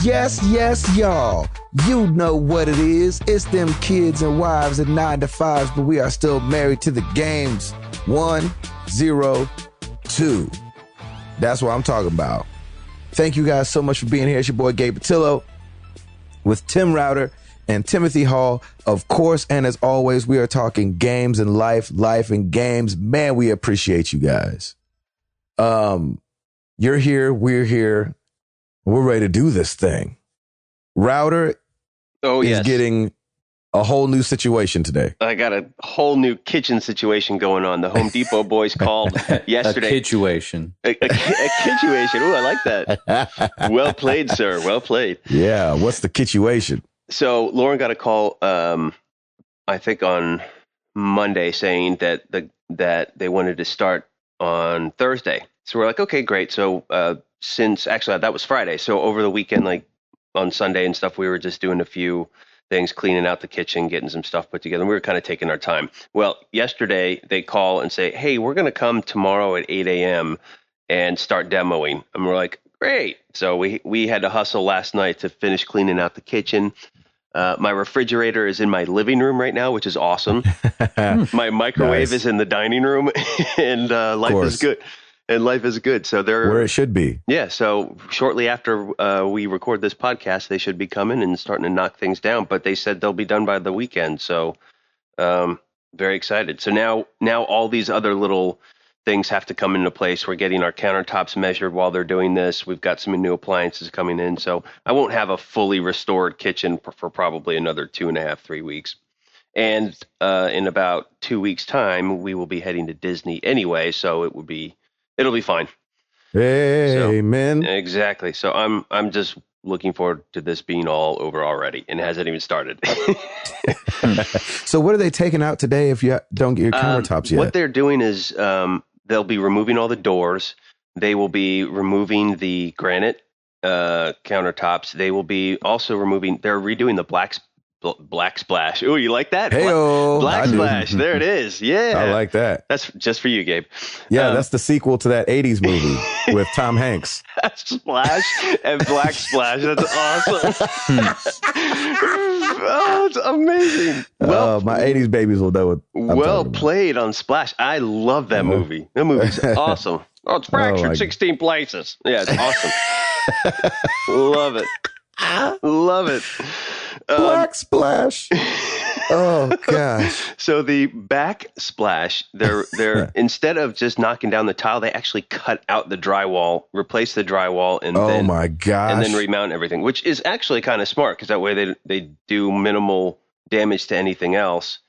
Yes, y'all. You know what it is. It's them kids and wives and 9 to 5s, but we are still married to the games. 1-0-2. That's what I'm talking about. Thank you guys so much for being here. It's your boy Gabe Patillo with Tim Router and Timothy Hall, of course. And as always, we are talking games and life and games. Man, we appreciate you guys. You're here. We're here. We're ready to do this thing. Router is getting a whole new situation today. I got a whole new kitchen situation going on. The Home Depot boys called yesterday. A situation. A situation. Ooh, I like that. Well played, sir. Well played. Yeah. What's the situation? So Lauren got a call, I think on Monday, saying that they wanted to start on Thursday. So we're like, okay, great. So since actually that was Friday. So over the weekend, like on Sunday and stuff, we were just doing a few things, cleaning out the kitchen, getting some stuff put together. And we were kind of taking our time. Well, yesterday they call and say, hey, we're going to come tomorrow at 8 a.m. and start demoing. And we're like, great. So we had to hustle last night to finish cleaning out the kitchen. My refrigerator is in my living room right now, which is awesome. My microwave is in the dining room, and life is good. And life is good. So they're where it should be. Yeah. So shortly after we record this podcast, they should be coming and starting to knock things down. But they said they'll be done by the weekend. So very excited. So now all these other little things have to come into place. We're getting our countertops measured while they're doing this. We've got some new appliances coming in. So I won't have a fully restored kitchen for probably another 2.5, 3 weeks. And in about 2 weeks' time, we will be heading to Disney anyway. So it'll be fine. Amen. Exactly. So I'm just looking forward to this being all over already, and it hasn't even started. So what are they taking out today if you don't get your countertops yet? What they're doing is they'll be removing all the doors. They will be removing the granite countertops. They will be also they're redoing the black splash. Oh, you like that? Hey-o. Black splash. There it is. Yeah. I like that. That's just for you, Gabe. Yeah, that's the sequel to that 80s movie with Tom Hanks. Splash and Black Splash. That's awesome. Oh, it's amazing. Well, my 80s babies will know what I'm well played on Splash. I love that movie. That movie's awesome. Oh, it's fractured 16 places. Yeah, it's awesome. Love it. Love it. Black splash. Oh gosh. So the backsplash, they're instead of just knocking down the tile, they actually cut out the drywall, replace the drywall, and my gosh, and then remount everything, which is actually kind of smart because that way they do minimal damage to anything else.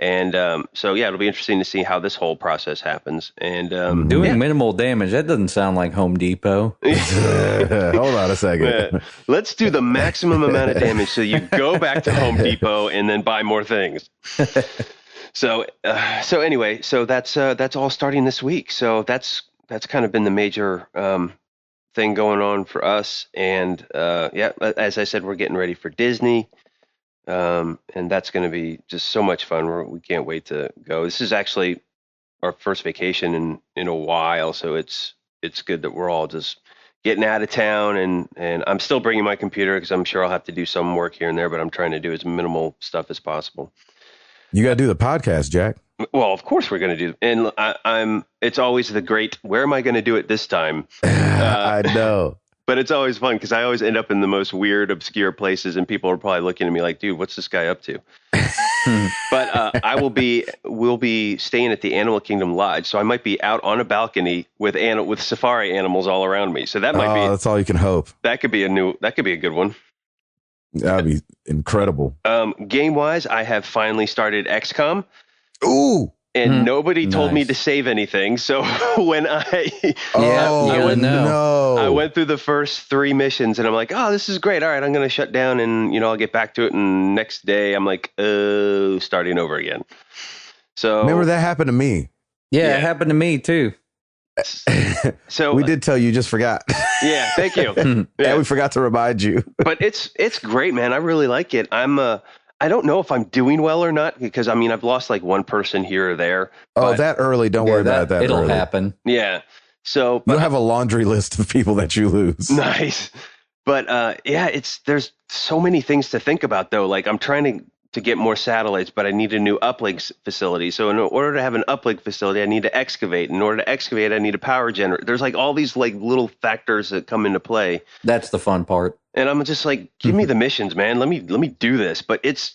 And so yeah, it'll be interesting to see how this whole process happens. And doing minimal damage, that doesn't sound like Home Depot. Hold on a second. Let's do the maximum amount of damage so you go back to Home Depot and then buy more things. So anyway, so that's all starting this week. So that's kind of been the major thing going on for us. And as I said, we're getting ready for Disney. And that's going to be just so much fun. We can't wait to go. This is actually our first vacation in a while, so it's good that we're all just getting out of town. And I'm still bringing my computer because I'm sure I'll have to do some work here and there, but I'm trying to do as minimal stuff as possible. You got to do the podcast, Jack. Well, of course we're going to do. And it's always the great. Where am I going to do it this time? I know. But it's always fun because I always end up in the most weird, obscure places, and people are probably looking at me like, "Dude, what's this guy up to?" But we'll be staying at the Animal Kingdom Lodge, so I might be out on a balcony with safari animals all around me. So that might be. That's all you can hope. That could be a good one. That'd be incredible. Game wise, I have finally started XCOM. Ooh. And nobody told me to save anything. So when I went through the first 3 missions and I'm like, oh, this is great. All right, I'm going to shut down and, I'll get back to it. And next day I'm like, oh, starting over again. So remember that happened to me. Yeah, it happened to me too. So we did tell you, just forgot. Yeah, thank you. Yeah, we forgot to remind you. But it's great, man. I really like it. I don't know if I'm doing well or not because I've lost like one person here or there. Oh, that early. Don't worry about that. It'll early. happen. Yeah. So you'll have a laundry list of people that you lose. Nice. But yeah, there's so many things to think about though. Like I'm trying to get more satellites, but I need a new uplink facility. So in order to have an uplink facility, I need to excavate. In order to excavate, I need a power generator. There's like all these like little factors that come into play. That's the fun part. And I'm just like, give me the missions, man. Let me do this. But it's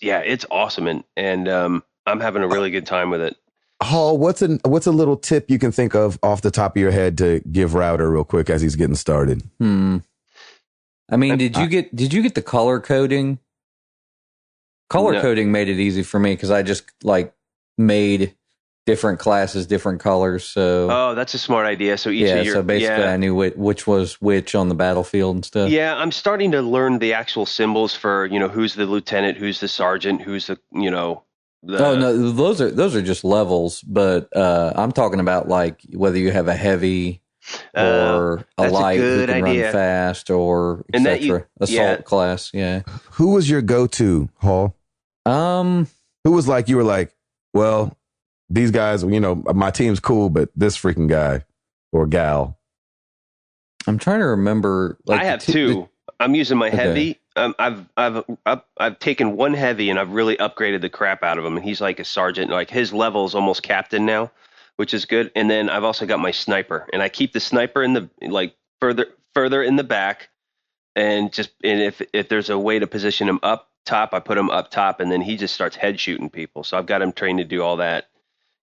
awesome, and I'm having a really good time with it. Hall, what's a little tip you can think of off the top of your head to give Router real quick as he's getting started? I mean, did you get the color coding? Color coding made it easy for me because I just like made different classes, different colors. So that's a smart idea. So so basically I knew which was which on the battlefield and stuff. Yeah, I'm starting to learn the actual symbols for, who's the lieutenant, who's the sergeant, who's the, no, those are just levels, but I'm talking about like whether you have a heavy or a light who can run fast or etc. Assault class, yeah. Who was your go-to, Hall? Who was like, you were like, well, these guys, my team's cool, but this freaking guy or gal. I'm trying to remember. Like I have two. I'm using my heavy. I've taken one heavy and I've really upgraded the crap out of him. And he's like a sergeant. Like his level is almost captain now, which is good. And then I've also got my sniper, and I keep the sniper in the like further in the back. And if there's a way to position him up top, I put him up top, and then he just starts head shooting people. So I've got him trained to do all that.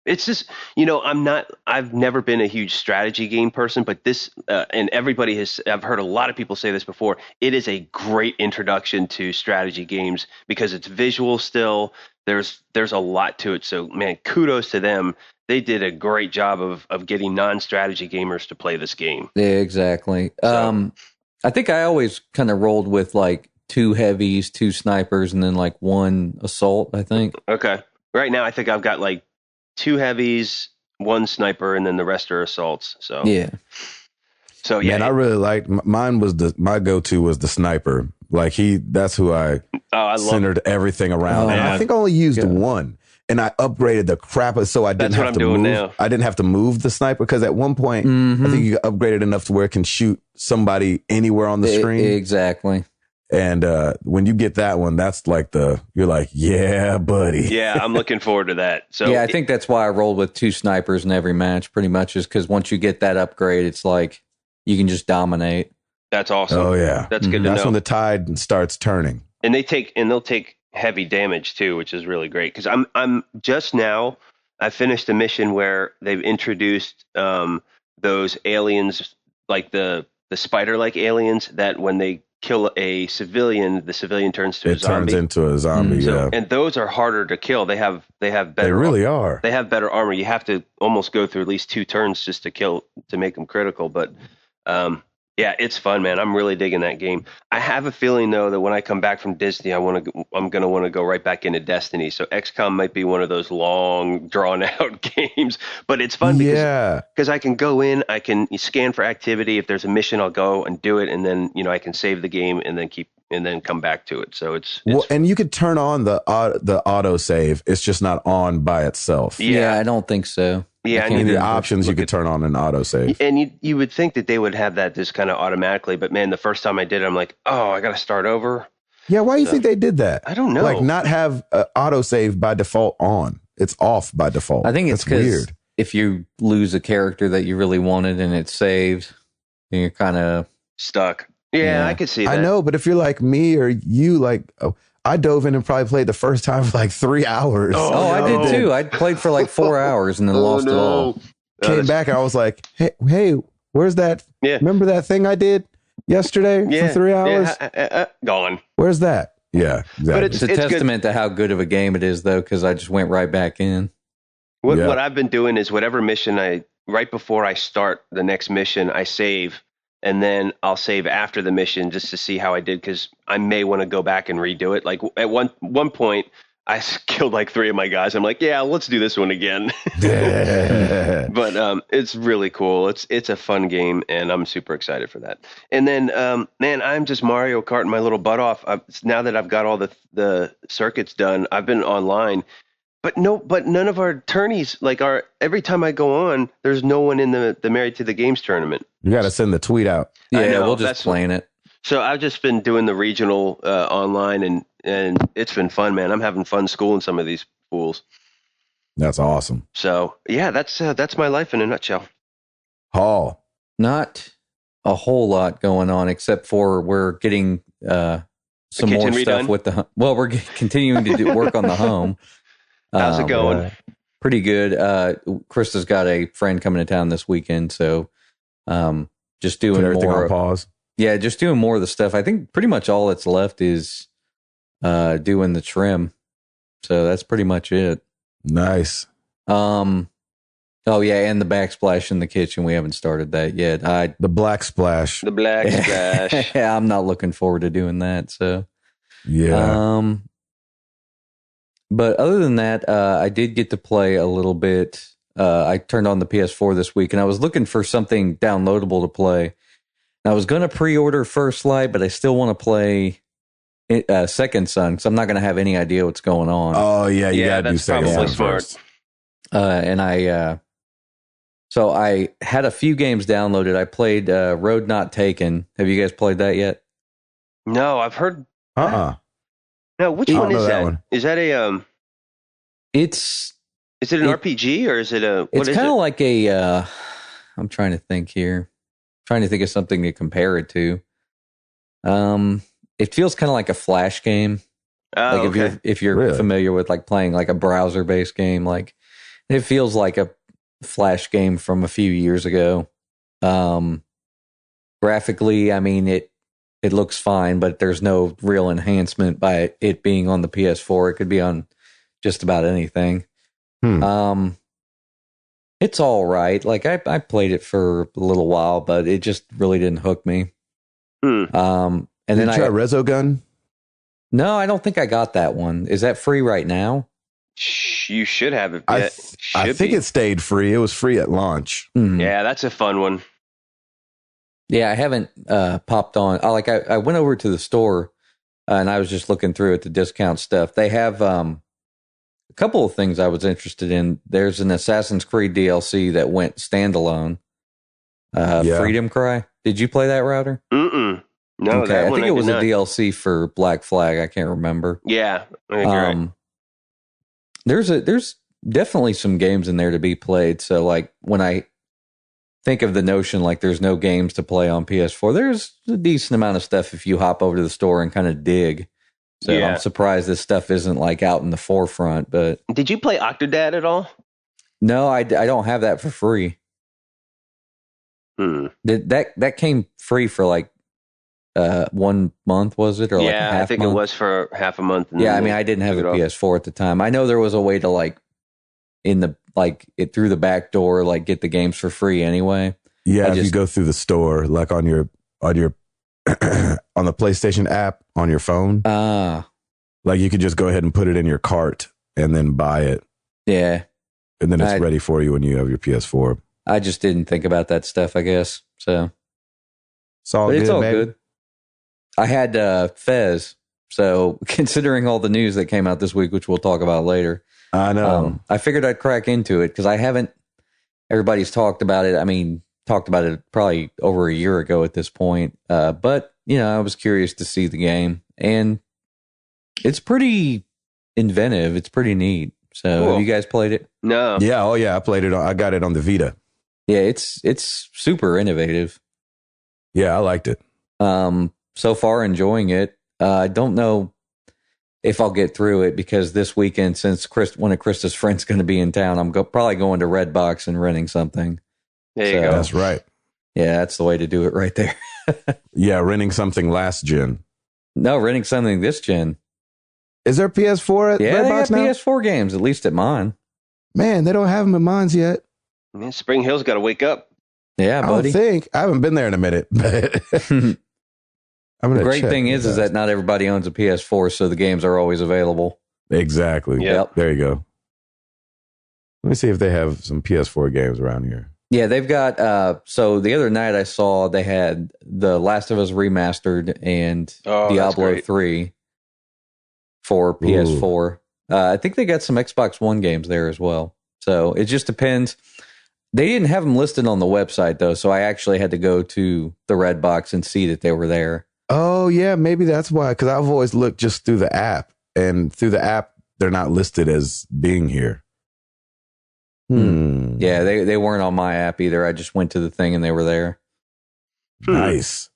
It's just, I've never been a huge strategy game person, but this, and I've heard a lot of people say this before, it is a great introduction to strategy games because it's visual still. There's a lot to it. So man, kudos to them. They did a great job of getting non-strategy gamers to play this game. Yeah, exactly. So, I think I always kind of rolled with like 2 heavies, 2 snipers, and then like 1 assault, I think. Okay. Right now, I think I've got like 2 heavies, 1 sniper, and then the rest are assaults. So yeah. So yeah, man, I really liked mine. My go-to was the sniper. Like that's who I centered everything around. And I think I only used 1, and I upgraded the crap so I didn't have to move. Now. I didn't have to move the sniper because at one point I think you upgraded enough to where it can shoot somebody anywhere on the screen. Exactly. And when you get that one, that's like you're like, yeah, buddy. Yeah, I'm looking forward to that. So yeah, I think that's why I rolled with 2 snipers in every match pretty much, is because once you get that upgrade, it's like you can just dominate. That's awesome. Oh yeah. That's good to know. That's when the tide starts turning. And they'll take heavy damage too, which is really great. Because I'm just now, I finished a mission where they've introduced those aliens, like the spider-like aliens, that when they kill a civilian, the civilian turns to a zombie. It turns into a zombie, yeah. And those are harder to kill. They have better. They really are. They have better armor. You have to almost go through at least 2 turns just to make them critical. But yeah, it's fun, man. I'm really digging that game. I have a feeling though that when I come back from Disney, I'm gonna want to go right back into Destiny. So XCOM might be one of those long, drawn out games, but it's fun because I can go in, I can scan for activity. If there's a mission, I'll go and do it, and then I can save the game and then come back to it. So it's well, and you could turn on the auto save. It's just not on by itself. Yeah, I don't think so. Yeah, and the options you could turn on an autosave. And you would think that they would have that just kind of automatically, but man, the first time I did it, I'm like, oh, I got to start over. Yeah, why do you think they did that? I don't know. Like not have autosave by default on. It's off by default. I think it's weird. If you lose a character that you really wanted and it's saved, then you're kind of stuck. Yeah, I could see that. I know, but if you're like me or you, like... I dove in and probably played the first time for like 3 hours. I did too. I played for like 4 hours and then lost it all. Came back and I was like, hey, where's that? Yeah. Remember that thing I did yesterday for 3 hours? Gone. Where's that? Yeah, exactly. But it's a testament to how good of a game it is, though, because I just went right back in. What I've been doing is whatever mission right before I start the next mission, I save. And then I'll save after the mission just to see how I did, because I may want to go back and redo it. Like at one point, I killed like 3 of my guys. I'm like, yeah, let's do this one again. But it's really cool. It's a fun game, and I'm super excited for that. And then, man, I'm just Mario Karting my little butt off. Now that I've got all the circuits done, I've been online. But none of our tourneys, every time I go on, there's no one in the Married to the Games tournament. You got to send the tweet out. Yeah, we'll just plan it. So I've just been doing the regional online, and it's been fun, man. I'm having fun schooling some of these fools. That's awesome. So yeah, that's my life in a nutshell. Hall. Not a whole lot going on, except for we're getting some more stuff with the. Well, we're continuing to work on the home. How's it going? Pretty good. Krista's got a friend coming to town this weekend, so just doing put everything more on pause. Yeah, just doing more of the stuff. I think pretty much all that's left is doing the trim. So that's pretty much it. Nice. Oh yeah, and the backsplash in the kitchen. We haven't started that yet. The black splash. The black splash. Yeah, I'm not looking forward to doing that. So yeah. But other than that, I did get to play a little bit. I turned on the PS4 this week, and I was looking for something downloadable to play. And I was going to pre-order First Light, but I still want to play Second Son, because I'm not going to have any idea what's going on. Oh yeah, you got to do Second Son first. So I had a few games downloaded. I played Road Not Taken. Have you guys played that yet? No, I've heard. No, which one is that? Is that a Is it an RPG or is it a? It's kind of like a. I'm trying to think here. Trying to think of something to compare it to. It feels kind of like a Flash game. Oh, like if you're really familiar with like playing like a browser based game, like it feels like a Flash game from a few years ago. Graphically, I mean it looks fine, but there's no real enhancement by it being on the PS4. It could be on just about anything. It's all right. Like I played it for a little while, but it just really didn't hook me. And then I try Resogun. No, I don't think I got that one. Is that free right now? You should have it. I think it stayed free. It was free at launch. Yeah, that's a fun one. Yeah, I haven't popped on. I went over to the store and I was just looking through at the discount stuff. They have a couple of things I was interested in. There's an Assassin's Creed DLC that went standalone. Freedom Cry. Did you play that, Router? No, okay. I think it was a DLC for Black Flag. I can't remember. Yeah, I think you're right. There's definitely some games in there to be played. So like when I think of the notion like there's no games to play on PS4, there's a decent amount of stuff if you hop over to the store and kind of dig. So I'm surprised this stuff isn't like out in the forefront. But did you play Octodad at all? No, I don't have that for free. That came free for like 1 month, was it? Or like a half I think month? It was for half a month. Yeah, I mean, I didn't have a PS4 at the time. I know there was a way to like through the back door, like get the games for free anyway. Yeah, if you go through the store, like on your on the PlayStation app on your phone. Like you could just go ahead and put it in your cart and then buy it. Yeah. And then it's ready for you when you have your PS4. I just didn't think about that stuff, I guess. So it's all good. I had Fez. So considering all the news that came out this week, which we'll talk about later, I know. I figured I'd crack into it because I haven't. Everybody's talked about it. I mean, talked about it probably over a year ago at this point. But I was curious to see the game, and it's pretty inventive. It's pretty neat. So cool. Have you guys played it? No. Yeah. Oh yeah. I played it. I got it on the Vita. Yeah, it's super innovative. Yeah, I liked it. So far enjoying it. I don't know if I'll get through it because this weekend, since one of Krista's friends going to be in town, I'm probably going to Redbox and renting something. There you go. That's right. Yeah, that's the way to do it right there. Yeah, renting something last gen. No, renting something this gen. Is there PS4 at Redbox now? They got PS4 games, at least at mine. Man, they don't have them at mine's yet. Man, Spring Hill's got to wake up. Yeah, buddy. I haven't been there in a minute. But the great thing is that not everybody owns a PS4, so the games are always available. Exactly. Yep. There you go. Let me see if they have some PS4 games around here. Yeah, they've got, so the other night I saw they had The Last of Us Remastered and Diablo 3 for PS4. I think they got some Xbox One games there as well. So it just depends. They didn't have them listed on the website, though, so I actually had to go to the Redbox and see that they were there. Oh, yeah, maybe that's why. Because I've always looked just through the app. And through the app, they're not listed as being here. Yeah, they weren't on my app either. I just went to the thing and they were there. Nice.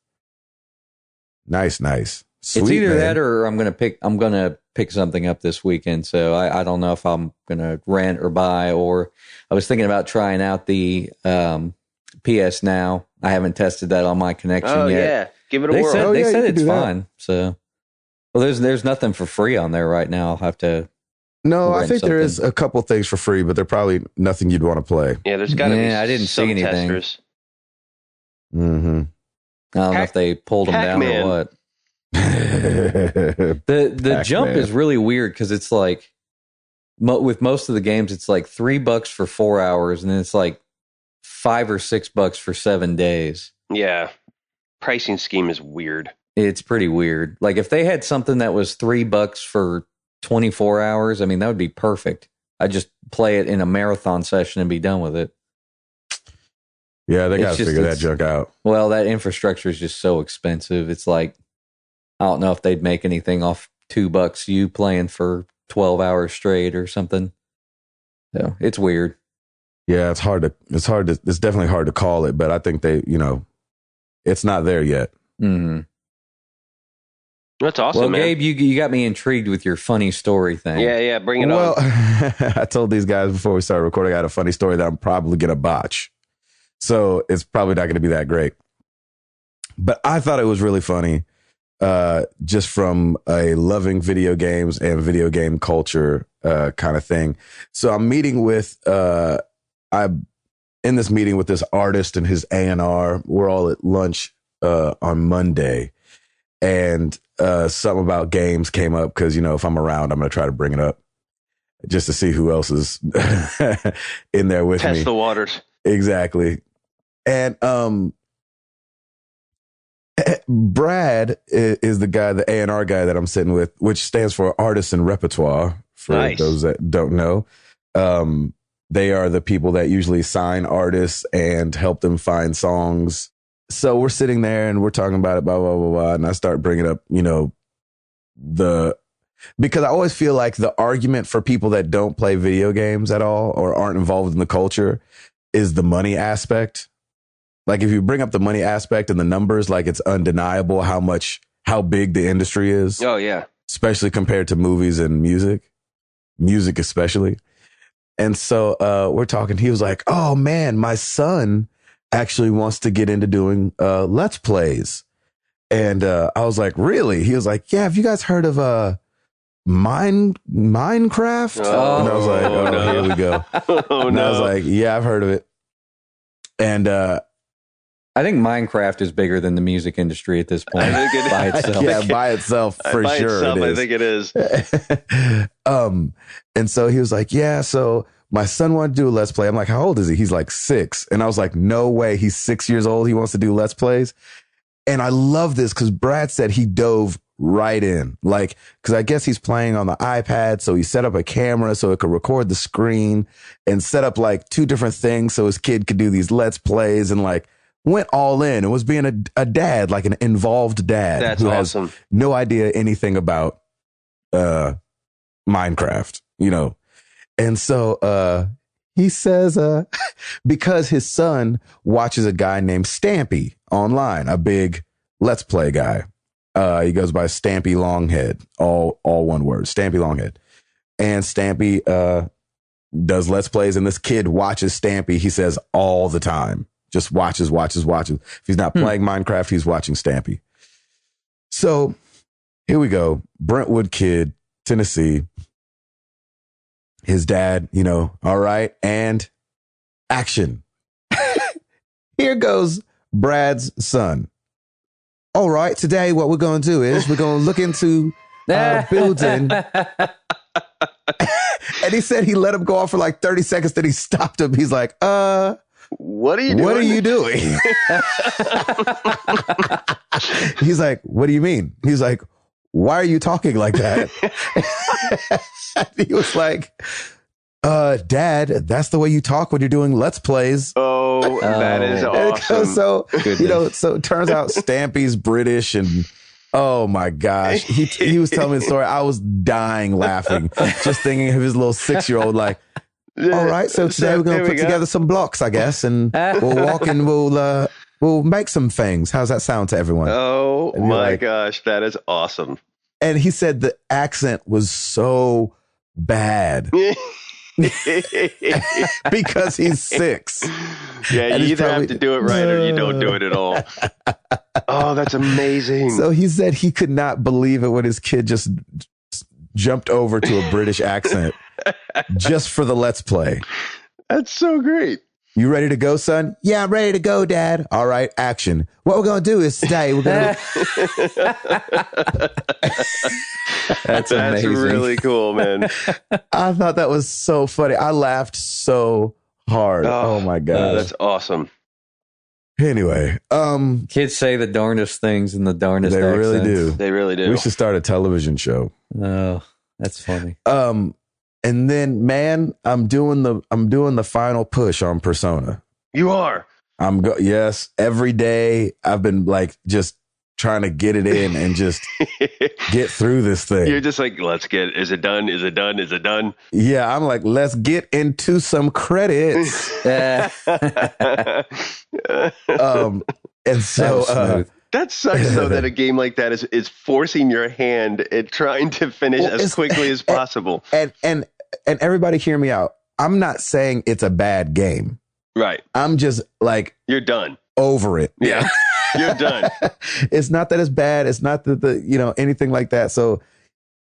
Sweet, it's either man. that or I'm gonna pick something up this weekend. So I don't know if I'm gonna rent or buy, or I was thinking about trying out the PS Now. I haven't tested that on my connection yet. Yeah, give it a whirl. They said it's fine. So, well, there's nothing for free on there right now. I'll have to. No, I think there is a couple things for free, but they're probably nothing you'd want to play. Yeah, there's got to be. I didn't see anything. Testers. Mm-hmm. I don't know if they pulled them down or what. The jump is really weird because it's like with most of the games, it's like $3 for 4 hours, and then it's like $5 or $6 for 7 days. Yeah, pricing scheme is weird. It's pretty weird. Like if they had something that was $3 for 24 hours, I mean that would be perfect. I'd just play it in a marathon session and be done with it. Yeah, they got to figure that junk out. Well, that infrastructure is just so expensive. It's like, I don't know if they'd make anything off $2 you playing for 12 hours straight or something. So it's weird. Yeah, it's definitely hard to call it, but I think it's not there yet. Mm-hmm. That's awesome, well, man. Gabe, you got me intrigued with your funny story thing. Yeah, bring it on. Well, I told these guys before we started recording, I had a funny story that I'm probably going to botch. So it's probably not going to be that great. But I thought it was really funny, just from a loving video games and video game culture kind of thing. So I'm meeting with, I'm in this meeting with this artist and his A&R. We're all at lunch on Monday. And something about games came up because, if I'm around, I'm going to try to bring it up just to see who else is in there with me. Test the waters. Exactly. And Brad is the guy, the A&R guy that I'm sitting with, which stands for Artists and Repertoire, for those that don't know. They are the people that usually sign artists and help them find songs. So we're sitting there and we're talking about it, blah, blah, blah, blah. And I start bringing up, because I always feel like the argument for people that don't play video games at all or aren't involved in the culture is the money aspect. Like if you bring up the money aspect and the numbers, like it's undeniable how big the industry is. Oh, yeah. Especially compared to movies and music especially. And so we're talking, he was like, oh man, my son actually wants to get into doing Let's Plays. And I was like, really? He was like, yeah, have you guys heard of Minecraft? And I was like, no. Here we go. And I was like, yeah, I've heard of it. And I think Minecraft is bigger than the music industry at this point. I think by itself. Yeah, by itself, for by sure. Itself, I think it is. And so he was like, yeah, so my son wanted to do a Let's Play. I'm like, how old is he? He's like 6. And I was like, no way. He's 6 years old. He wants to do Let's Plays. And I love this because Brad said he dove right in, like, because I guess he's playing on the iPad. So he set up a camera so it could record the screen and set up like 2 different things so his kid could do these Let's Plays and like went all in and was being a dad, like an involved dad. That's who awesome. Has no idea anything about Minecraft, And so he says, because his son watches a guy named Stampy online, a big Let's Play guy. He goes by Stampy Longhead, all one word, Stampy Longhead. And Stampy does Let's Plays, and this kid watches Stampy, he says, all the time. Just watches. If he's not playing Minecraft, he's watching Stampy. So here we go. Brentwood kid, Tennessee. His dad, all right, and action. Here goes Brad's son. All right, today what we're going to do is we're going to look into building. And he said he let him go off for like 30 seconds. Then he stopped him. He's like, what are you doing? What are you doing? He's like, what do you mean? He's like, why are you talking like that? He was like, Dad, that's the way you talk when you're doing Let's Plays. Oh, that is awesome. So, so it turns out Stampy's British and Oh my gosh. He was telling me the story. I was dying laughing, just thinking of his little 6-year-old like, all right, so today we're going to put together some blocks, I guess, and we'll walk and we'll make some things. How's that sound to everyone? Oh my gosh, that is awesome. And he said the accent was so bad. Because he's 6. Yeah, and you either have to do it right or you don't do it at all. Oh, that's amazing. So he said he could not believe it when his kid just jumped over to a British accent just for the Let's Play. That's so great. You ready to go, son? Yeah, I'm ready to go, Dad. All right, action. What we're going to do is today we're going to... That's really cool, man. I thought that was so funny. I laughed so hard. Oh my God. That's awesome. Anyway, kids say the darndest things in the darndest they accents. Really do. They really do. We should start a television show. Oh, that's funny. And then, man, I'm doing the final push on Persona. You are. Yes, every day I've been like just trying to get it in and just get through this thing. You're just like, is it done? Is it done? Is it done? Yeah, I'm like, let's get into some credits. And so that sucks though that a game like that is forcing your hand and trying to finish as quickly as possible. And everybody hear me out. I'm not saying it's a bad game. Right. I'm just like, you're done. Over it. Yeah. You're done. It's not that it's bad. It's not that anything like that. So,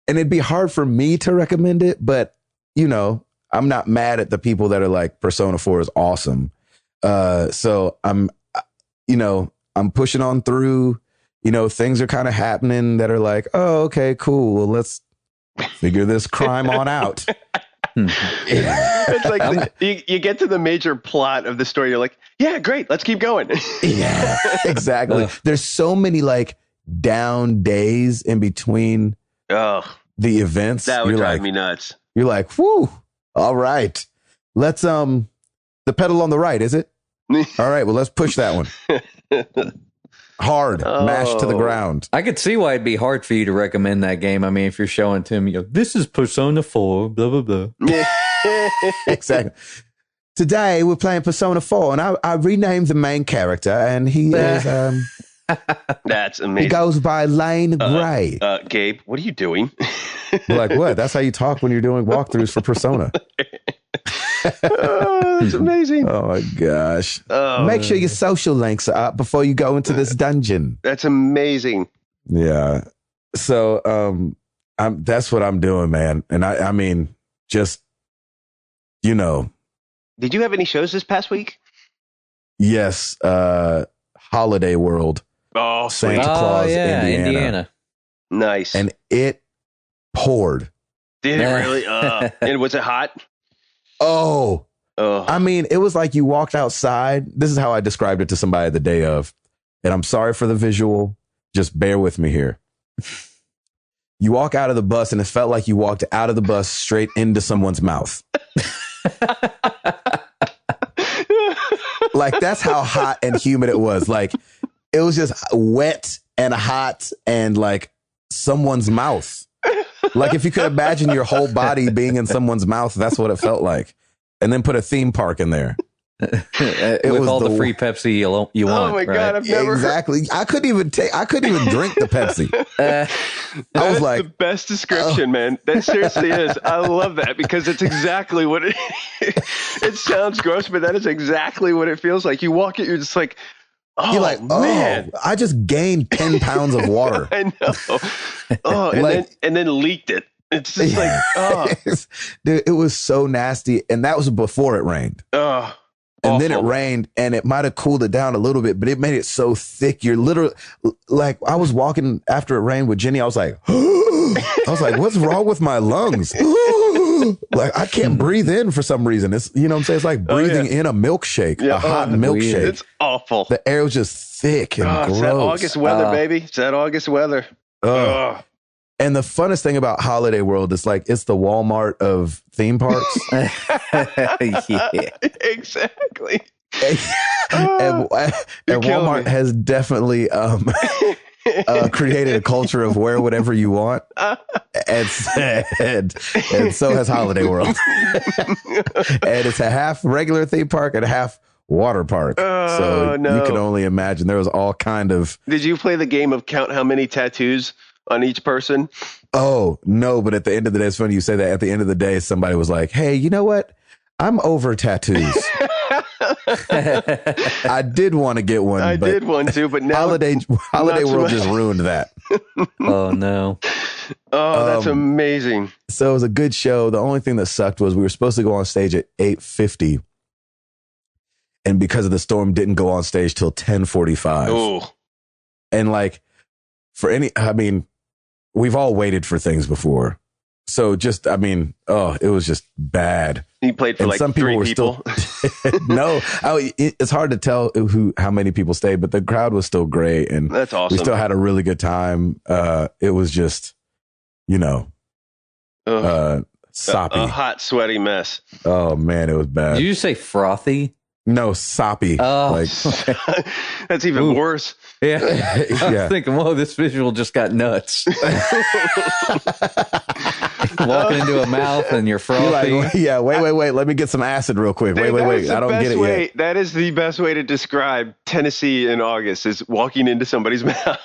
and it'd be hard for me to recommend it, but I'm not mad at the people that are like Persona 4 is awesome. So I'm pushing on through, things are kind of happening that are like, oh, okay, cool. Well, let's figure this crime on out. It's like you get to the major plot of the story. You're like, yeah, great. Let's keep going. Yeah, exactly. There's so many like down days in between the events. That would drive me nuts. You're like, whew, all right. Let's, the pedal on the right, is it? All right, well, let's push that one. Hard, mashed to the ground. I could see why it'd be hard for you to recommend that game. I mean, if you're showing to him, this is Persona 4, blah, blah, blah. Exactly. Today, we're playing Persona 4, and I renamed the main character, and he is... That's amazing. He goes by Lane Gray. Gabe, what are you doing? Like, what? That's how you talk when you're doing walkthroughs for Persona. That's amazing. Oh my gosh. Make sure your social links are up before you go into this dungeon. That's amazing. Yeah. So that's what I'm doing, man. And I mean, just Did you have any shows this past week? Yes. Holiday World. Oh, Santa Claus, Indiana. Nice. And it poured. Did it really? And was it hot? Oh, I mean, it was like you walked outside. This is how I described it to somebody the day of. And I'm sorry for the visual. Just bear with me here. You walk out of the bus and it felt like you walked out of the bus straight into someone's mouth. Like, that's how hot and humid it was. Like, it was just wet and hot and like someone's mouth. Like, if you could imagine your whole body being in someone's mouth, that's what it felt like. And then put a theme park in there. With all the free Pepsi you want. Oh my God, I've never exactly. I couldn't even drink the Pepsi. I was like, the best description, man. That seriously is. I love that because it's exactly what it. It sounds gross, but that is exactly what it feels like. You walk it, you're just like, oh, you're like, man, I just gained 10 pounds of water. I know. Oh, and then leaked it. It's just like, oh, dude, it was so nasty, and that was before it rained. Oh. And then it rained, and it might have cooled it down a little bit, but it made it so thick. You're literally like, I was walking after it rained with Jenny. I was like, what's wrong with my lungs? Like, I can't breathe in for some reason. It's, what I'm saying? It's like breathing in a milkshake, a hot milkshake. It's awful. The air was just thick and gross. It's that August weather, baby. It's that August weather. And the funnest thing about Holiday World is like, it's the Walmart of theme parks. Yeah, exactly. And Walmart has definitely created a culture of wear whatever you want, and so has Holiday World. And it's a half regular theme park and a half water park. So you can only imagine there was all kind of. Did you play the game of count how many tattoos on each person? Oh, no. But at the end of the day, it's funny you say that. At the end of the day, somebody was like, hey, you know what? I'm over tattoos. I did want to get one. I did one too, but now Holiday World just ruined that. Oh, no. Oh, that's amazing. So it was a good show. The only thing that sucked was we were supposed to go on stage at 8:50. And because of the storm, didn't go on stage till 10:45. Oh. And like, we've all waited for things before. So just, it was just bad. He played for some people were people. No, it's hard to tell how many people stayed, but the crowd was still great. And that's awesome. We still had a really good time. It was just, soppy. A hot, sweaty mess. Oh man, it was bad. Did you say frothy? No, soppy. Oh, that's even worse. Yeah. I was thinking, whoa, this visual just got nuts. Walking into a mouth and you're frothy. Like, yeah, wait. Let me get some acid real quick. Dude, wait. I don't get it yet. That is the best way to describe Tennessee in August is walking into somebody's mouth.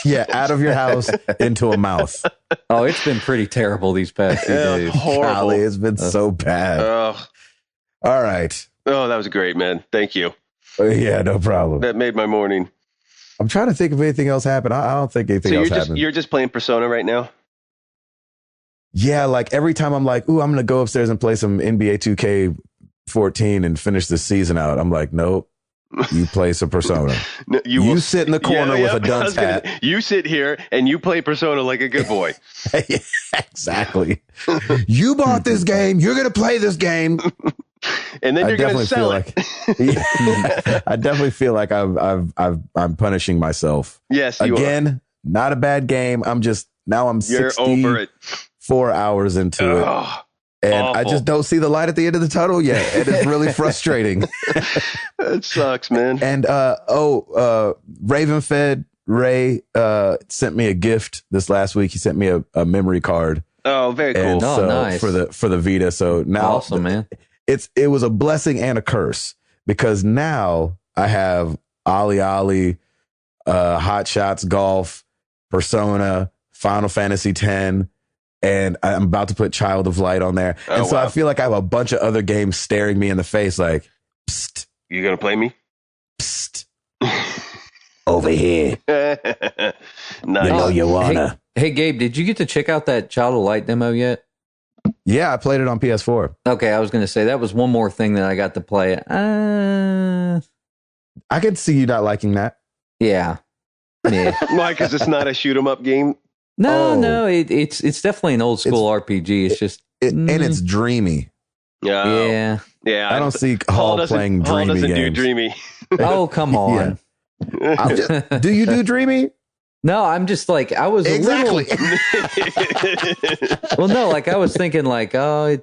Yeah, out of your house into a mouth. Oh, it's been pretty terrible these past few days. Horrible. Golly, it's been so bad. All right. Oh, that was great, man. Thank you. Yeah, no problem. That made my morning. I'm trying to think if anything else happened. I don't think anything else happened. You're just playing Persona right now? Yeah, like every time I'm like, ooh, I'm going to go upstairs and play some NBA 2K14 and finish the season out. I'm like, nope. You play some Persona. No, you sit in the corner with a dunce hat. You sit here and you play Persona like a good boy. Yeah, exactly. You bought this game. You're going to play this game. And then you're going to sell it. I definitely feel like I'm punishing myself. Yes, you Again, are. Not a bad game. I'm 64 hours into it. And awful. I just don't see the light at the end of the tunnel yet. And it's really frustrating. It sucks, man. And Raven-fed Ray sent me a gift this last week. He sent me a memory card. Oh, very cool. And so, nice. For the Vita. So now awesome, man. It was a blessing and a curse because now I have Ollie, Hot Shots Golf, Persona, Final Fantasy X, and I'm about to put Child of Light on there. And so I feel like I have a bunch of other games staring me in the face like, psst. You gonna play me? Psst. Over here. Nice. You know you wanna. Hey, Gabe, did you get to check out that Child of Light demo yet? Yeah, I played it on PS4. Okay, I was going to say that was one more thing that I got to play. I could see you not liking that. Yeah. Why? Because it's not a shoot 'em up game. No, it's definitely an old school RPG. It's just and it's dreamy. Yeah. I don't see Hall playing dreamy games. Do dreamy. Oh, come on. Yeah. Do you do dreamy? No, I'm just like, I was exactly. Well, no, like I was thinking like, I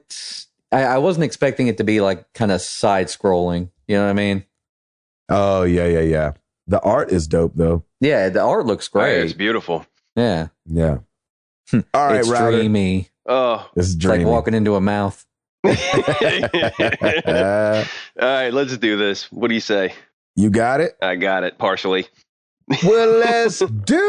wasn't expecting it to be like kind of side scrolling. You know what I mean? Oh, yeah. The art is dope though. Yeah, the art looks great. It's beautiful. Yeah. All right, it's Router. Dreamy. Oh, it's dreamy. Like walking into a mouth. All right, let's do this. What do you say? You got it? I got it, partially. Well, let's do it!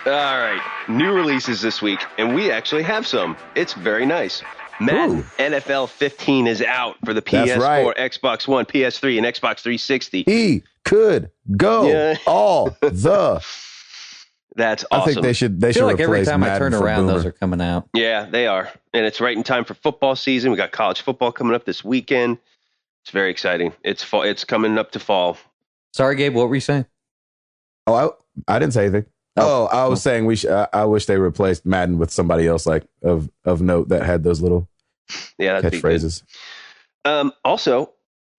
All right, new releases this week, and we actually have some. It's very nice. Madden NFL 15 is out for the PS4, Xbox One, PS3, and Xbox 360. He could go all the. That's awesome. I think they should. I feel like every time Madden I turn around, Boomer. those are coming out. Yeah, they are, and it's right in time for football season. We got college football coming up this weekend. It's very exciting. It's fall. It's coming up to fall. Sorry, Gabe. What were you saying? Oh, I didn't say anything. I was saying we. I wish they replaced Madden with somebody else like of note that had those little catchphrases. Also,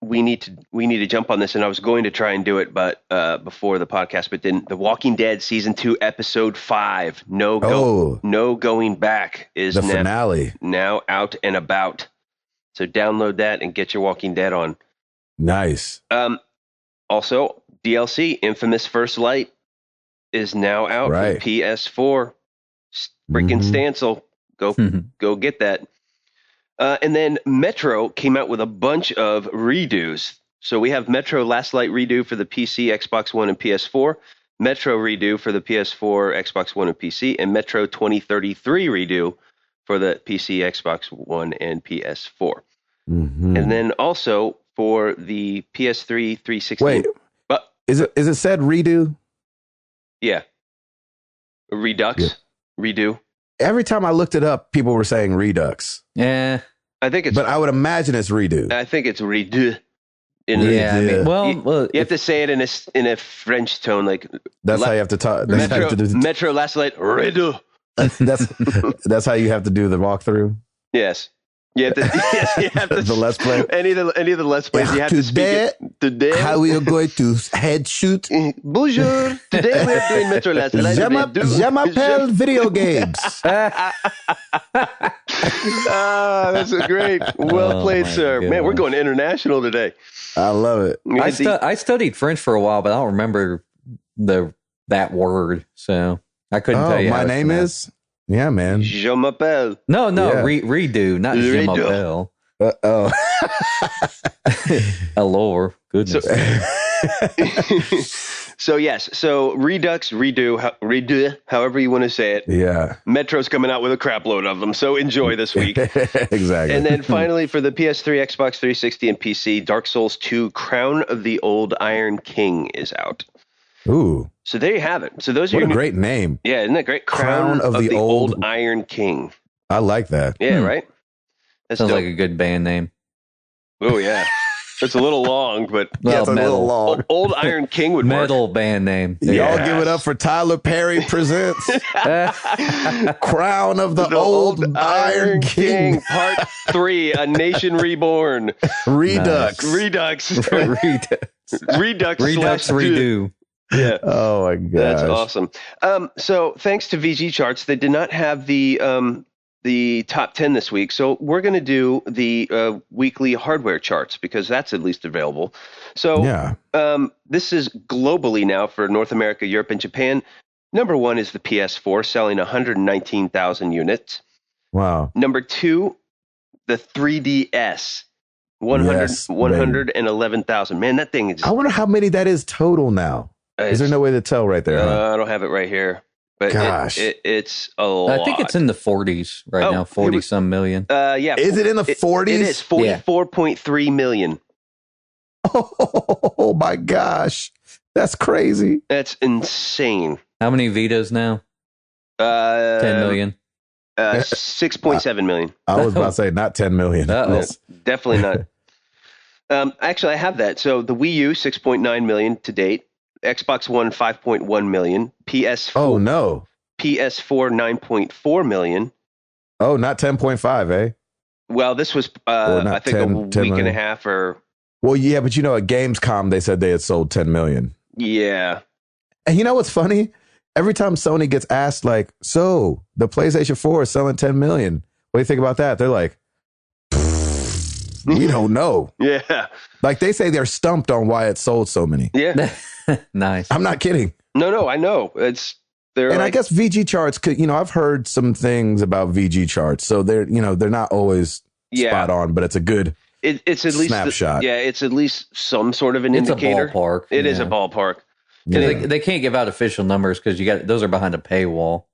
we need to jump on this, and I was going to try and do it, but before the podcast, but didn't. The Walking Dead season 2, episode 5, no going back is the finale now out and about. So download that and get your Walking Dead on. Nice. Also, DLC Infamous First Light is now out for PS4. Freaking Stancil, go get that. And then Metro came out with a bunch of redos. So we have Metro Last Light redo for the PC, Xbox One, and PS4. Metro redo for the PS4, Xbox One, and PC. And Metro 2033 redo for the PC, Xbox One, and PS4. And then also for the PS3 360. Wait, is it said redo? Yeah. Redux, redo. Every time I looked it up, people were saying Redux. Yeah. I think it's... But I would imagine it's redo. I think it's redo. I mean, well, you have to say it in a French tone, like... That's how you have to talk. Metro Last Light, redo. That's how you have to do the walkthrough? Yes. You have to, the Let's Play. Any of the Let's Plays, you have to speak it. Today, how we are going to head shoot. Bonjour. Today we're doing Metro Last Light. Je m'appelle video games. That's great. Well played, sir. goodness. Man, we're going international today. I love it. I studied French for a while, but I don't remember that word, so I couldn't tell you. My name is... Yeah, man. Je m'appelle. No, redo, not je m'appelle. Allure, goodness. So yes, so Redux, redo, however you want to say it. Yeah. Metro's coming out with a crap load of them, so enjoy this week. Exactly. And then finally for the PS3, Xbox 360, and PC, Dark Souls 2, Crown of the Old Iron King is out. Ooh. So there you have it. So those are a great name. Yeah, isn't that great? Crown of the Old Iron King. I like that. Yeah, right? That sounds like a good band name. Oh, yeah. It's a little long, but... Well, it's a little long. Old Iron King would metal work. Band name. Y'all give it up for Tyler Perry presents Crown of the Old Iron King. Part 3, A Nation Reborn. Redux. Redux. Redux redo. Yeah. Oh my god. That's awesome. So thanks to VG Charts, they did not have the top 10 this week. So we're going to do the weekly hardware charts because that's at least available. So this is globally now for North America, Europe, and Japan. Number 1 is the PS4 selling 119,000 units. Wow. Number 2, the 3DS. 111,000. Man, that thing is... I wonder how many that is total now. Is there no way to tell right there? I don't have it right here. But gosh, it's a lot. I think it's in the 40s right now, 40-some million. Yeah. Is it in the 40s? It is 44.3 million. Oh my gosh. That's crazy. That's insane. How many Vitas now? 10 million. 6.7 million. I was about to say not 10 million. Definitely not. Actually, I have that. So the Wii U, 6.9 million to date. Xbox One, 5.1 million. PS4. Oh, no. PS4, 9.4 million. Oh, not 10.5, eh? Well, this was, I think, 10 week and a half or... Well, yeah, but at Gamescom, they said they had sold 10 million. Yeah. And you know what's funny? Every time Sony gets asked, like, so the PlayStation 4 is selling 10 million. What do you think about that? They're like, we don't know. Yeah. Like they say they're stumped on why it sold so many. Yeah. Nice. I'm not kidding. No, I know. I guess VG charts could, I've heard some things about VG charts. So they're not always spot on, but it's a good it's at least snapshot. It's at least some sort of an indicator. It's a ballpark. It is a ballpark. Yeah. They can't give out official numbers because those are behind a paywall.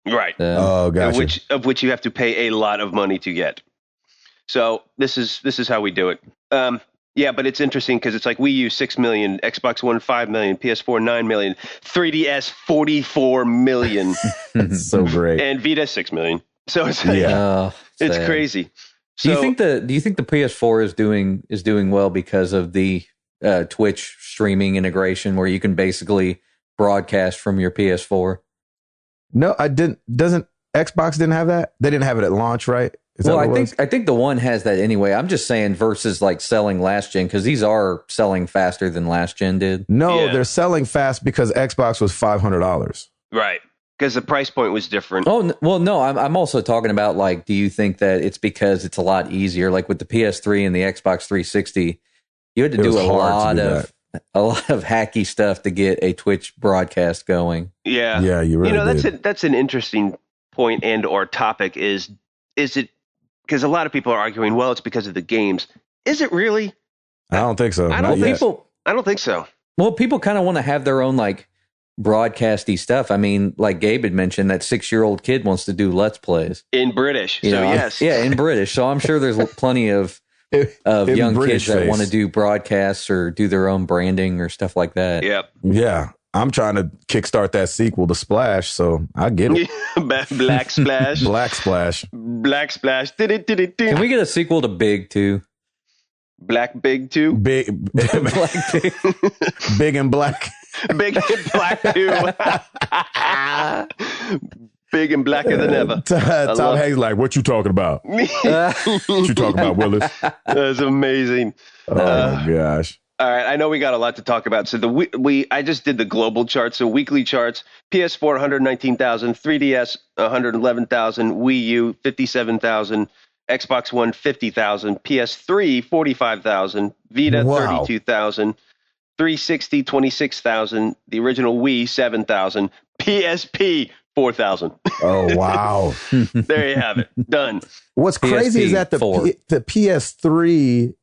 Right. Oh, gotcha. Of which you have to pay a lot of money to get. So this is how we do it. Yeah, but it's interesting because it's like Wii U 6 million, Xbox One 5 million, PS4 9 million, 3DS 44 million. It's so great. And Vita 6 million. So it's it's crazy. So, do you think the PS4 is doing well because of the Twitch streaming integration where you can basically broadcast from your PS4? No, I didn't. Xbox didn't have that? They didn't have it at launch, right? Well, I think the One has that anyway. I'm just saying versus like selling last gen, because these are selling faster than last gen did. No, they're selling fast because Xbox was $500. Right. Because the price point was different. Oh, well, no, I'm also talking about like, do you think that it's because it's a lot easier? Like with the PS3 and the Xbox 360, you had to do a lot of hacky stuff to get a Twitch broadcast going. Yeah. Yeah, you really did. That's an interesting point and or topic is it, because a lot of people are arguing, well, it's because of the games. Is it really? I don't think so. I don't think so. Well, people kind of want to have their own like broadcasty stuff. I mean, like Gabe had mentioned, that 6-year-old kid wants to do Let's Plays in British. Yes, yeah, in British. So I'm sure there's plenty of young British kids that want to do broadcasts or do their own branding or stuff like that. Yep. Yeah. I'm trying to kickstart that sequel to Splash, so I get it. Black Splash. Black Splash. Black Splash. Can we get a sequel to Big 2? Black Big 2? Big Black Big. Big and Black. Big and Black 2. Big and blacker than ever. Tom Hanks like, what you talking about? What you talking about, Willis? That's amazing. Oh, my gosh. All right, I know we got a lot to talk about. So I just did the global charts, so weekly charts. PS4 119,000, 3DS 111,000, Wii U 57,000, Xbox One 50,000, PS3 45,000, Vita 32,000, 360 26,000, the original Wii 7,000, PSP 4,000. Oh wow! There you have it. Done. What's crazy is that the PS3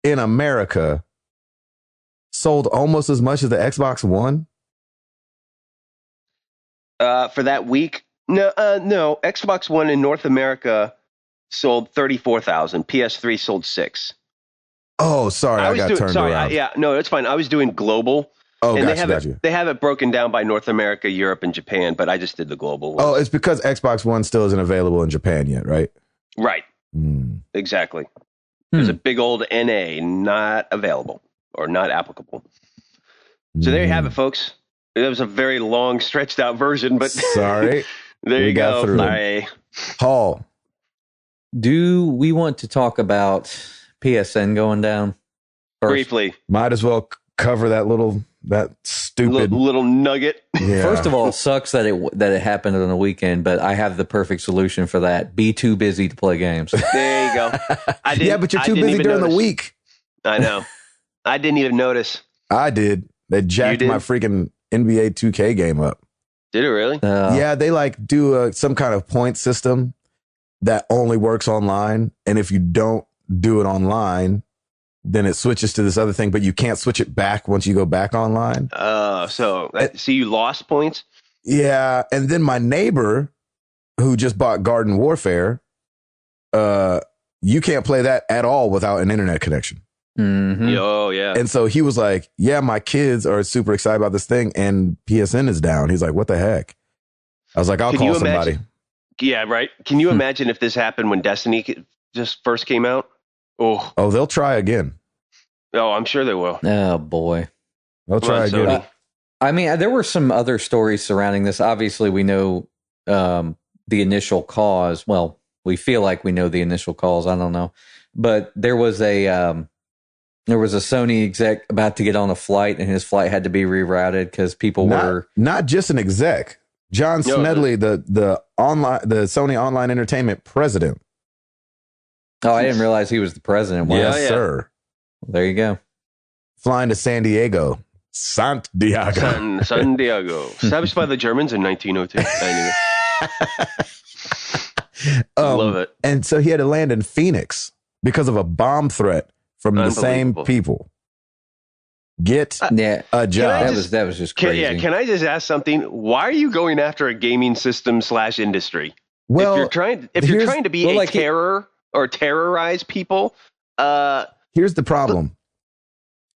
in America sold almost as much as the Xbox One. For that week, no. Xbox One in North America sold 34,000. PS3 sold 6. Oh, sorry, I got turned around. No, it's fine. I was doing global. Oh, and got you. They have it broken down by North America, Europe, and Japan, but I just did the global one. Oh, it's because Xbox One still isn't available in Japan yet, right? Right. Exactly. There's a big old NA, not available or not applicable. So there you have it, folks. It was a very long, stretched out version, but sorry. There you go. Bye. Paul, do we want to talk about PSN going down first? Briefly? Might as well cover that stupid little nugget. Yeah. First of all, it sucks that it happened on the weekend, but I have the perfect solution for that. Be too busy to play games. There you go. Yeah, but you're too busy during the week. I know. I didn't even notice. I did. They jacked my freaking NBA 2K game up. Did it really? Yeah, they like do some kind of point system that only works online, and if you don't do it online, then it switches to this other thing, but you can't switch it back once you go back online. So you lost points? Yeah. And then my neighbor who just bought Garden Warfare, you can't play that at all without an internet connection. Mm-hmm. Oh, yeah. And so he was like, yeah, my kids are super excited about this thing and PSN is down. He's like, what the heck? I was like, I'll call somebody. Yeah, right. Can you imagine if this happened when Destiny just first came out? Oh, they'll try again. Oh, I'm sure they will. Oh, boy. They'll try again. I mean, there were some other stories surrounding this. Obviously, we know the initial cause. Well, we feel like we know the initial cause. I don't know. But there was a Sony exec about to get on a flight, and his flight had to be rerouted because people were... Not just an exec. John Smedley, the Sony Online Entertainment president. Oh, I didn't realize he was the president. Wow. Yes, sir. Well, there you go. Flying to San Diego. San Diego. Established by the Germans in 1902. Anyway. Love it. And so he had to land in Phoenix because of a bomb threat from the same people. Get a job. That was just crazy. Can I just ask something? Why are you going after a gaming system / industry? Well, if you're trying to be a terror or terrorize people, here's the problem.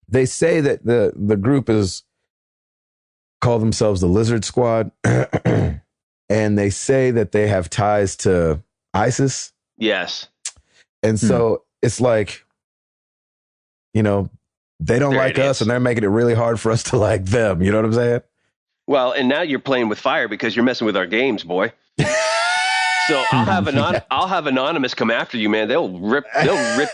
They say that the group call themselves the Lizard Squad, and they say that they have ties to ISIS. Yes. And so it's like, they don't like us, and they're making it really hard for us to like them. You know what I'm saying? Well, and now you're playing with fire because you're messing with our games, boy. So I'll have Anonymous come after you, man. They'll rip